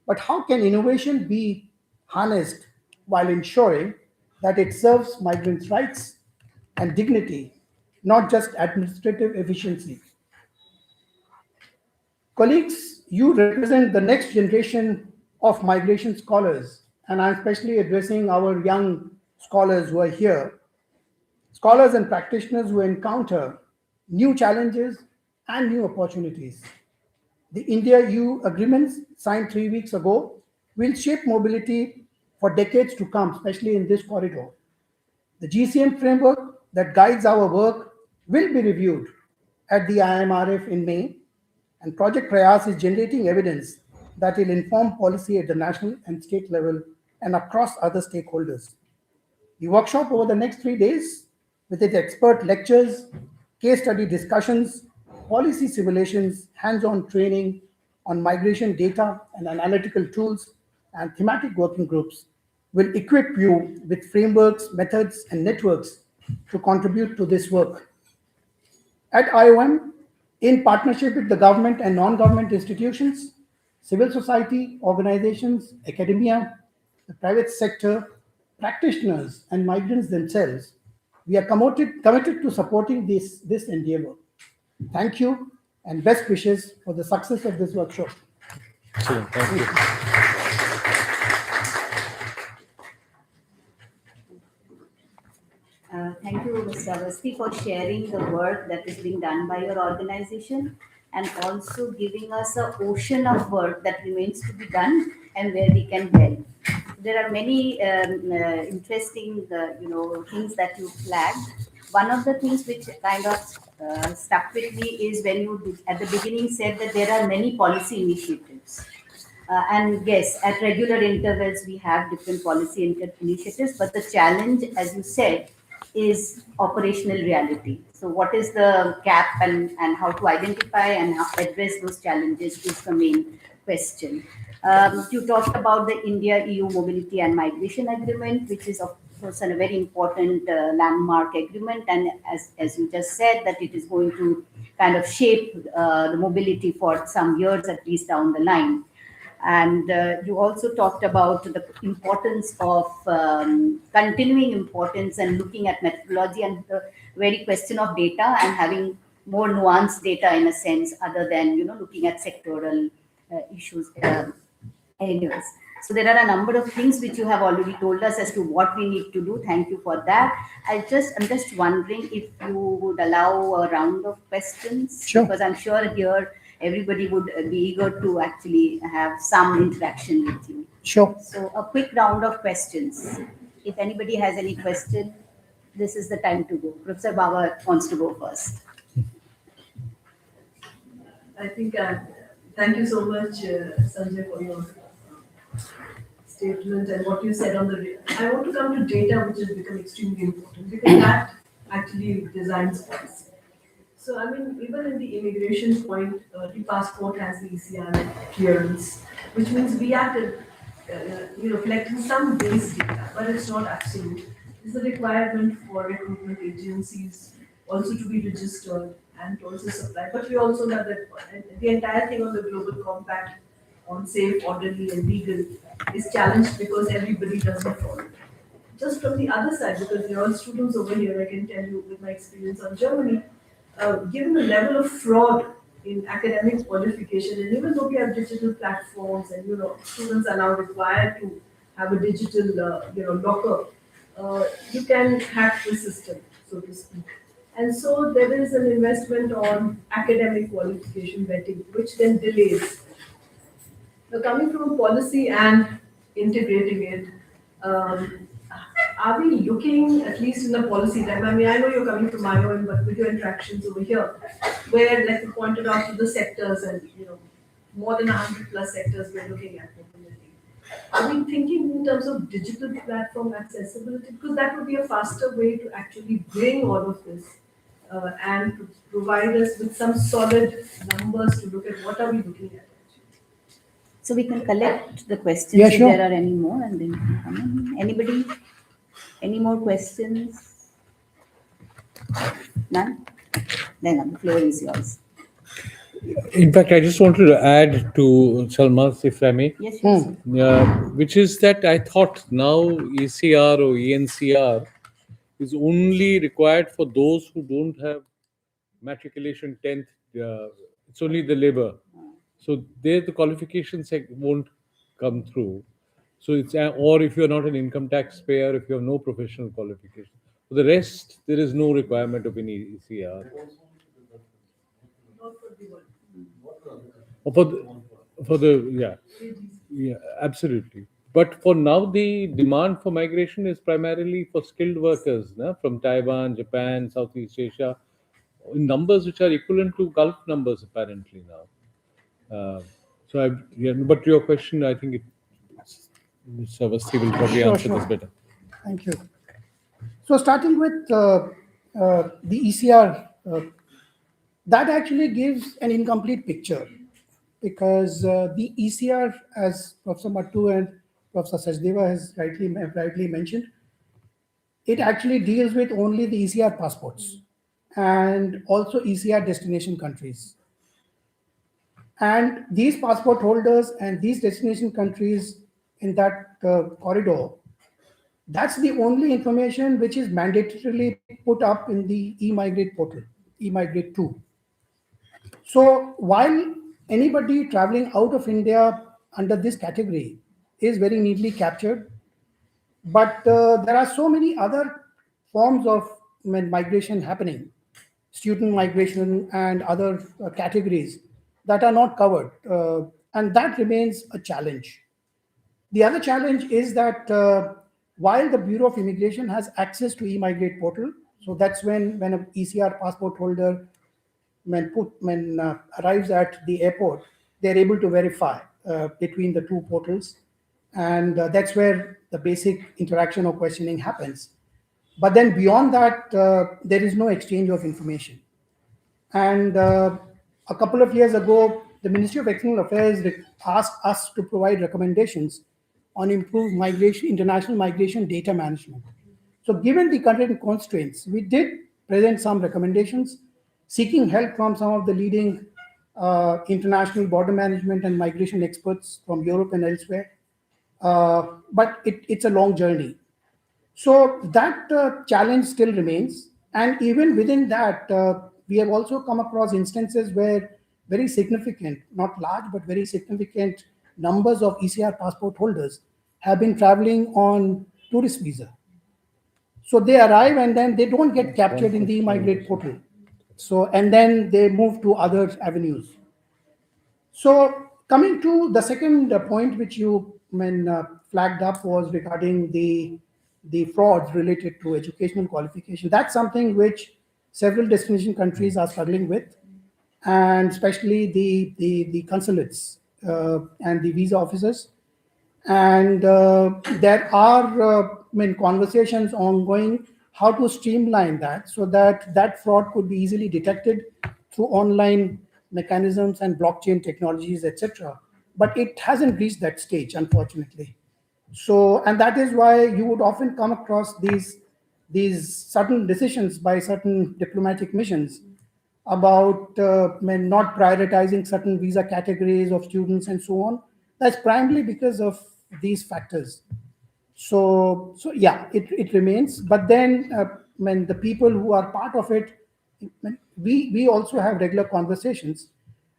But how can innovation be harnessed while ensuring that it serves migrants' rights and dignity, not just administrative efficiency? Colleagues, you represent the next generation of migration scholars, and I'm especially addressing our young scholars who are here, scholars and practitioners who encounter new challenges and new opportunities. The India-EU agreements signed 3 weeks ago will shape mobility for decades to come, especially in this corridor. The GCM framework that guides our work will be reviewed at the IMRF in May, and Project Prayas is generating evidence that will inform policy at the national and state level and across other stakeholders. The workshop over the next 3 days, with its expert lectures, case study discussions, policy simulations, hands-on training on migration data and analytical tools, and thematic working groups, will equip you with frameworks, methods, and networks to contribute to this work. At IOM, in partnership with the government and non-government institutions, civil society organizations, academia, the private sector, practitioners, and migrants themselves, we are committed to supporting this endeavor. Thank you and best wishes for the success of this workshop. Excellent. Thank you. Thank you, Mr. Awasthi, for sharing the work that is being done by your organization and also giving us an ocean of work that remains to be done and where we can help. There are many interesting, things that you flagged. One of the things which kind of stuck with me is when you at the beginning said that there are many policy initiatives. And yes, at regular intervals, we have different policy initiatives, but the challenge, as you said, is operational reality. So, what is the gap and how to identify and how address those challenges is the main question. You talked about the India EU Mobility and Migration Agreement, which is, of course, a very important landmark agreement. And as you just said, that it is going to kind of shape the mobility for some years at least down the line. And you also talked about the importance of continuing importance and looking at methodology and the very question of data and having more nuanced data in a sense other than looking at sectoral issues. Anyways, so there are a number of things which you have already told us as to what we need to do. Thank you for that. I'm just wondering if you would allow a round of questions. Sure. Because I'm sure here everybody would be eager to actually have some interaction with you. Sure. So a quick round of questions. If anybody has any question, this is the time to go. Professor Baba wants to go first. I think, thank you so much, Sanjay, for your statement and what you said on the. I want to come to data, which has become extremely important because that actually designs policy. So, I mean, even in the immigration point, the passport has the ECR clearance, which means we have to, collecting some base data, but it's not absolute. It's a requirement for recruitment agencies also to be registered and to also supply. But we also have that the entire thing on the global compact on safe, orderly, and legal is challenged because everybody doesn't follow. Just from the other side, because you're all students over here, I can tell you with my experience on Germany, given the level of fraud in academic qualification, and even though we have digital platforms and students are now required to have a digital locker, you can hack the system, so to speak. And so there is an investment on academic qualification vetting, which then delays. Now, coming from policy and integrating it, are we looking, at least in the policy time? I mean, I know you're coming from IOM, but with your interactions over here, where, like you pointed out, to the sectors and more than 100 plus sectors we're looking at. Are we thinking in terms of digital platform accessibility? Because that would be a faster way to actually bring all of this and to provide us with some solid numbers to look at what are we looking at. So we can collect the questions Yeah, if sure. there are any more, and then we can come in. Anybody? Any more questions? None? Then the floor is yours. In fact, I just wanted to add to Salma's, if I may. Yes, yes. Which is that I thought now ECR or ENCR is only required for those who don't have matriculation 10th. It's only the labor. So there the qualifications won't come through. So it's, or if you're not an income tax payer, if you have no professional qualification. For the rest, there is no requirement of any ECR. Or for the yeah, absolutely. But for now, the demand for migration is primarily for skilled workers, from Taiwan, Japan, Southeast Asia, in numbers which are equivalent to Gulf numbers apparently now. But your question, I think Mr. Awasthi will probably Sure, answer sure. this better. Thank you. So starting with the ECR, that actually gives an incomplete picture because the ECR, as Professor Mattoo and Professor Sachdeva has rightly mentioned, it actually deals with only the ECR passports and also ECR destination countries. And these passport holders and these destination countries in that corridor, that's the only information which is mandatorily put up in the eMigrate portal, eMigrate 2. So while anybody traveling out of India under this category is very neatly captured, but there are so many other forms of migration happening, student migration and other categories that are not covered, and that remains a challenge. The other challenge is that while the Bureau of Immigration has access to e-migrate portal, so that's when an ECR passport holder arrives at the airport, they're able to verify between the two portals, and that's where the basic interaction or questioning happens. But then beyond that, there is no exchange of information. And a couple of years ago, the Ministry of External Affairs asked us to provide recommendations on improved international migration data management. So given the current constraints, we did present some recommendations, seeking help from some of the leading international border management and migration experts from Europe and elsewhere. But it's a long journey. So that challenge still remains. And even within that, we have also come across instances where very significant, not large, but very significant numbers of ECR passport holders have been traveling on tourist visa. So they arrive and then they don't get captured in the migrate portal. So, and then they move to other avenues. So coming to the second point which you flagged up was regarding the frauds related to educational qualification. That's something which several destination countries are struggling with, and especially the consulates and the visa officers. And there are conversations ongoing how to streamline that so that that fraud could be easily detected through online mechanisms and blockchain technologies, etc. But it hasn't reached that stage, unfortunately. So, and that is why you would often come across these certain decisions by certain diplomatic missions about not prioritizing certain visa categories of students and so on. That's primarily because of these factors. So yeah, it remains. But then when the people who are part of it, we also have regular conversations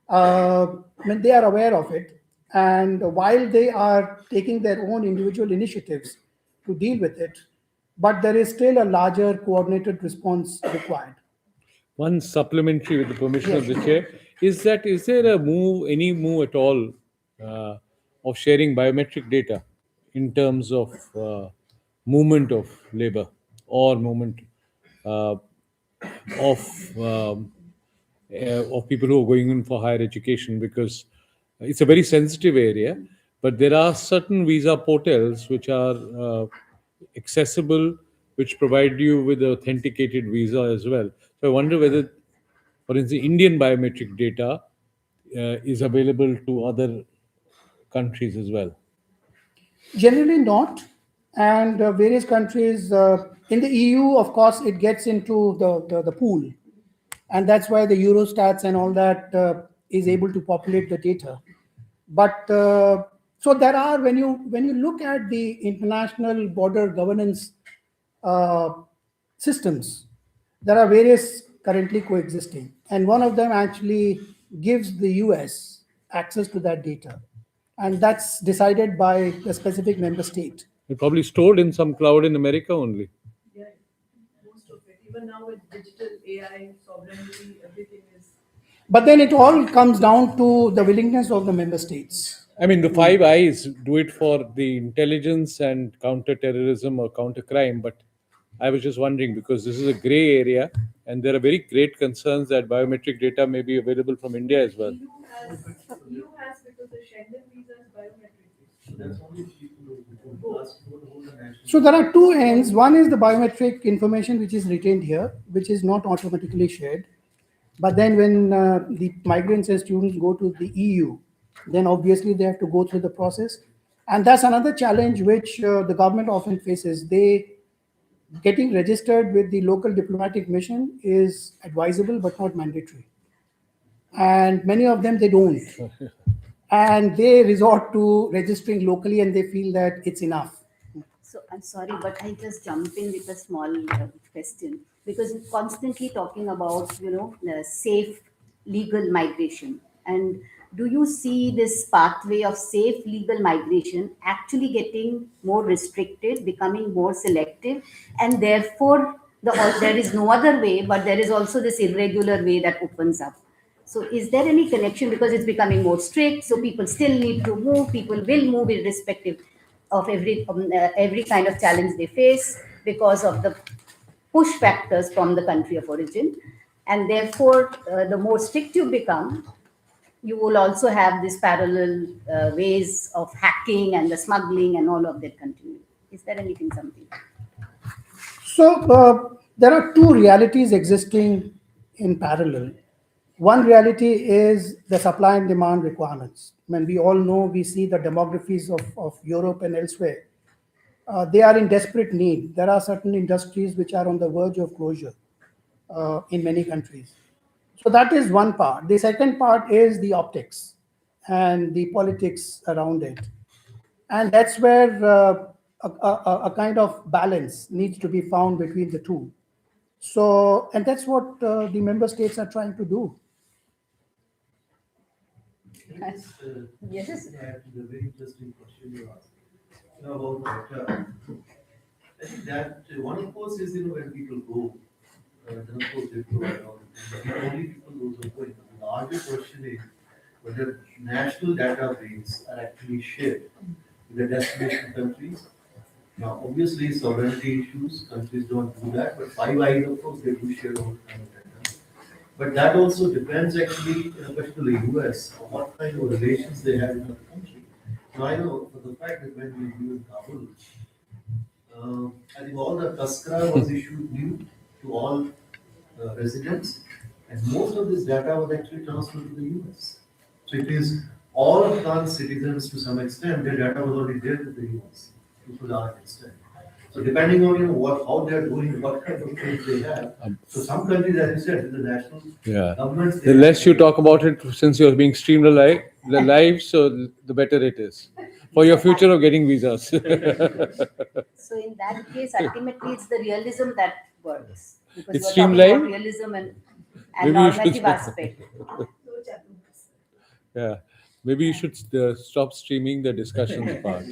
when they are aware of it. And while they are taking their own individual initiatives to deal with it, but there is still a larger coordinated response required. One supplementary, with the permission of the Yes. chair, is there any move at all of sharing biometric data in terms of movement of labor or movement uh, of of people who are going in for higher education, because it's a very sensitive area, but there are certain visa portals which are accessible, which provide you with authenticated visa as well. So I wonder whether, for instance, Indian biometric data is available to other countries as well. Generally not. And various countries in the EU, of course, it gets into the pool. And that's why the Eurostats and all that is able to populate the data. But so there are, when you look at the international border governance uh, systems, there are various currently coexisting. And one of them actually gives the US access to that data. And that's decided by the specific member state. It's probably stored in some cloud in America only. Yeah, most of it. Even now with digital AI, sovereignty, everything is. But then it all comes down to the willingness of the member states. I mean, the Five Eyes do it for the intelligence and counter-terrorism or counter-crime, but I was just wondering, because this is a gray area and there are very great concerns that biometric data may be available from India as well. EU has because the Schengen visa is biometric. So there are two ends. One is the biometric information which is retained here, which is not automatically shared. But then when the migrants and students go to the EU, then obviously they have to go through the process. And that's another challenge which the government often faces. They getting registered with the local diplomatic mission is advisable but not mandatory. And many of them, they don't. And they resort to registering locally and they feel that it's enough. So I'm sorry, but I just jump in with a small question, because you're constantly talking about, safe legal migration? And do you see this pathway of safe legal migration actually getting more restricted, becoming more selective, and therefore there is no other way, but there is also this irregular way that opens up? So is there any connection, because it's becoming more strict, so people still need to move, people will move irrespective of every kind of challenge they face because of the push factors from the country of origin, and therefore the more strict you become, you will also have these parallel ways of hacking and the smuggling and all of that continue. Is there anything something? So there are two realities existing in parallel. One reality is the supply and demand requirements. When we all know, we see the demographies of Europe and elsewhere. They are in desperate need. There are certain industries which are on the verge of closure in many countries. So that is one part. The second part is the optics and the politics around it. And that's where a kind of balance needs to be found between the two. So, and that's what the member states are trying to do. Yes. Add to the very interesting question you asked. About data. I think that one, of course, is when people go, then of course they go around. Only people those are going. The larger question is whether national database are actually shared with the destination countries. Now, obviously, sovereignty issues, countries don't do that, but Five Eyes, of course, they do share all kind of data. But that also depends actually, particularly US, on what kind of relations they have in the country. Now, I know for the fact that when we were in Kabul, I think all the Taskara was issued new to all residents, and most of this data was actually transferred to the US. So it is all Afghan citizens to some extent, their data was already there with the US to a large extent. So depending on how they are doing, what kind of things they have. So some countries, as you said, the national governments. The less you talk about it, since you're being streamed live, so the better it is for your future of getting visas. So in that case, ultimately, it's the realism that works, because It's you're talking streamlined. about realism and Maybe you should- normative aspect. Yeah, maybe you should stop streaming the discussions part.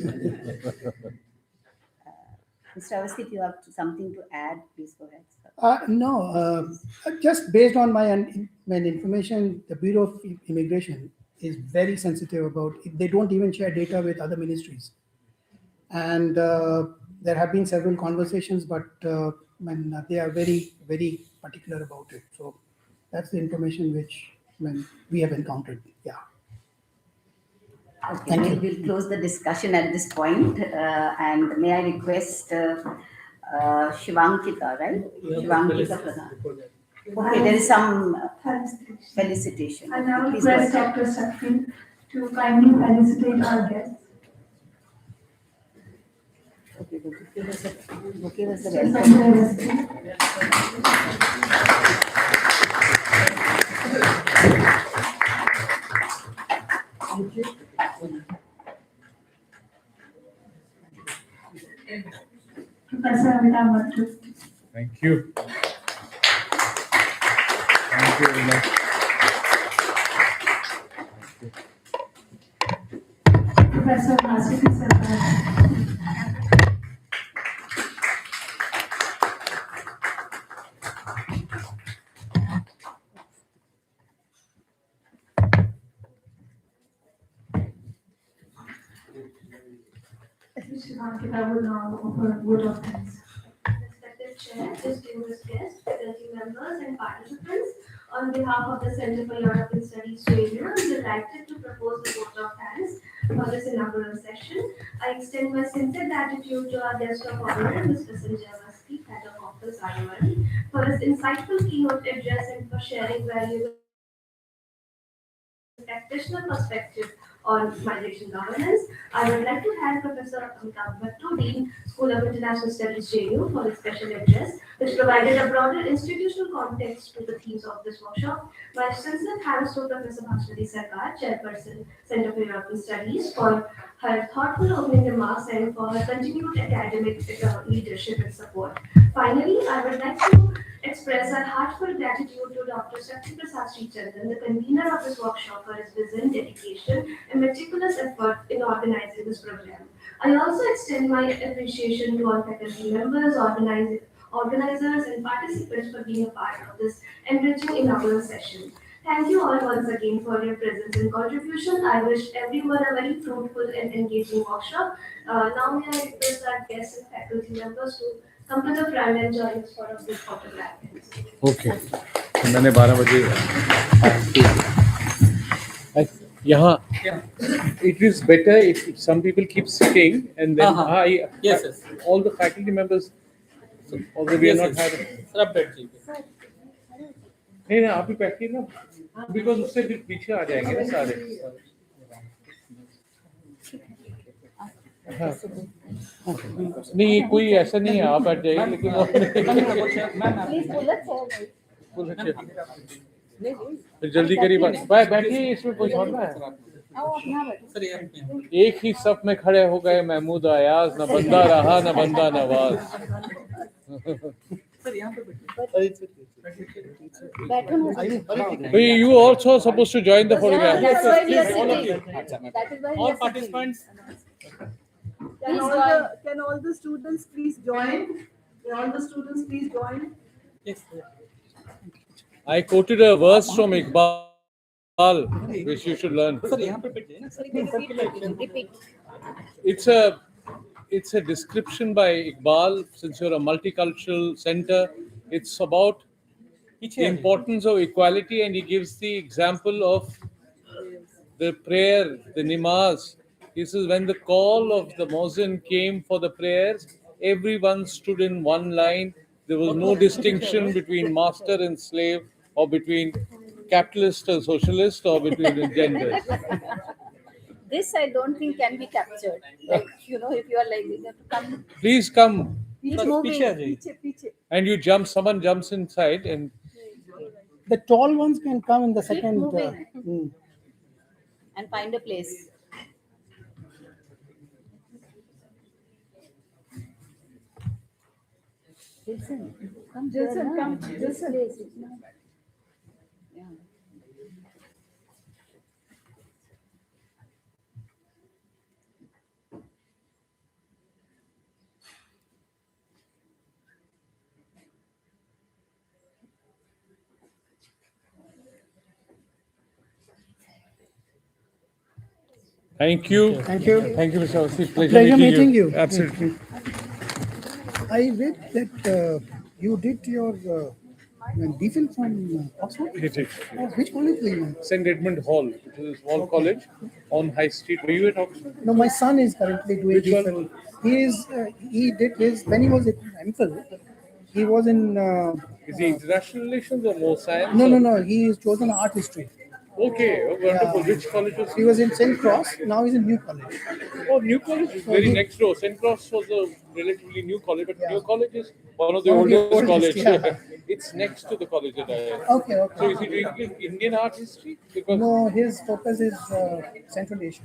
Mr. Awasthi, if you have something to add, please go ahead. No, just based on my information, the Bureau of Immigration is very sensitive about it. They don't even share data with other ministries. And there have been several conversations, but they are very, very particular about it. So that's the information which we have encountered. Yeah. Okay, Thank you. we'll close the discussion at this point, and may I request Shibankita, right? Shibankita Pradhan. Okay, there is some felicitation. I now Please go request ahead. Dr. Sakti to kindly felicitate our guests. Okay, give us the Sanjay welcome. Awasthi. Professor Amitabh Mattoo. Thank you. Thank you very much. Professor Bhaswati Sarkar. Shibankita will now offer a vote of thanks. Respected Chair, distinguished guests, faculty members, and participants, on behalf of the Center for European Studies, JNU, I'm delighted to propose a vote of thanks for this inaugural session. I extend my sincere gratitude to our guest of honor, Mr. Sanjay, Head of Office, IOM, for his insightful keynote address and for sharing valuable practitioner perspective on migration governance. I would like to thank Professor Amitabh, Dean, School of International Studies, JNU, for his special address, which provided a broader institutional context to the themes of this workshop. My sincere thanks to Professor Bhaswati Sarkar, Chairperson, Center for European Studies, for her thoughtful opening remarks and for her continued academic leadership and support. Finally, I would like to express our heartfelt gratitude to Dr. Sakti Prasad Srichandan, the convener of this workshop, for his vision, dedication, and meticulous effort in organizing this program. I also extend my appreciation to all faculty members, organizers, and participants for being a part of this enriching inaugural session. Thank you all once again for your presence and contribution. I wish everyone a very fruitful and engaging workshop. Now may I request our guests and faculty members to come to the front and join us for a brief photograph. Okay. मैंने 12 बजे यहाँ it is better if some people keep sitting and then Yes. all the faculty members, although we are not having. Sir, आप बैठ जाइए. नहीं ना आप ही बैठिए ना, because उससे फिर पीछे आ जाएंगे ना सारे. हाँ. नहीं कोई ऐसा नहीं है, आप बैठ जाइए, लेकिन वो फिर जल्दी करिए. बैठिए, इसमें कोई छोड़ना है. एक ही सफ में खड़े हो गए महमूद अयाज, न बंदा रहा न बंदा Nawaz. You also supposed to join the photograph. That's why we are sitting. That is why we All are sitting. participants. Can all the students please join? Can all the students please join? Yes. I quoted a verse from Iqbal, which you should learn. Sir यहाँ पे बैठ जाइए ना. Repeat. It's a description by Iqbal. Since you're a multicultural center, it's about the importance of equality, and he gives the example of the prayer, the namaz. He says when the call of the muezzin came for the prayers, everyone stood in one line. There was no distinction between master and slave, or between capitalist and socialist, or between genders. This I don't think can be captured. Like, if you are like, you have to come. Please come. Keep पीछे moving. आ जाइए. And you jump, someone jumps inside, and The tall ones can come in the Keep second. moving. And find a place. Jilson, come. Jilson, come. This place is not. Yeah. thank you. Thank you. Thank you, Mr. Awasthi. Pleasure meeting you. Absolutely. I read that you did your DPhil from Oxford. Which college were you in? St. Edmund Hall, which is Hall College on High Street. Were you at Oxford? No, my son is currently doing Which one? DPhil. He did his, when he was at MPhil, he was in, Is he international relations or more science? no, he is chosen art history. Okay, wonderful. Which college was He was in St. Cross, now he's in New College. Oh, New College is very next door. St. Cross was a relatively new college, but New College is one of the One of the oldest oldest, colleges. yeah. It's next to the college that I am. Okay. So is he doing Indian art history? Because No, his focus is Central Asia.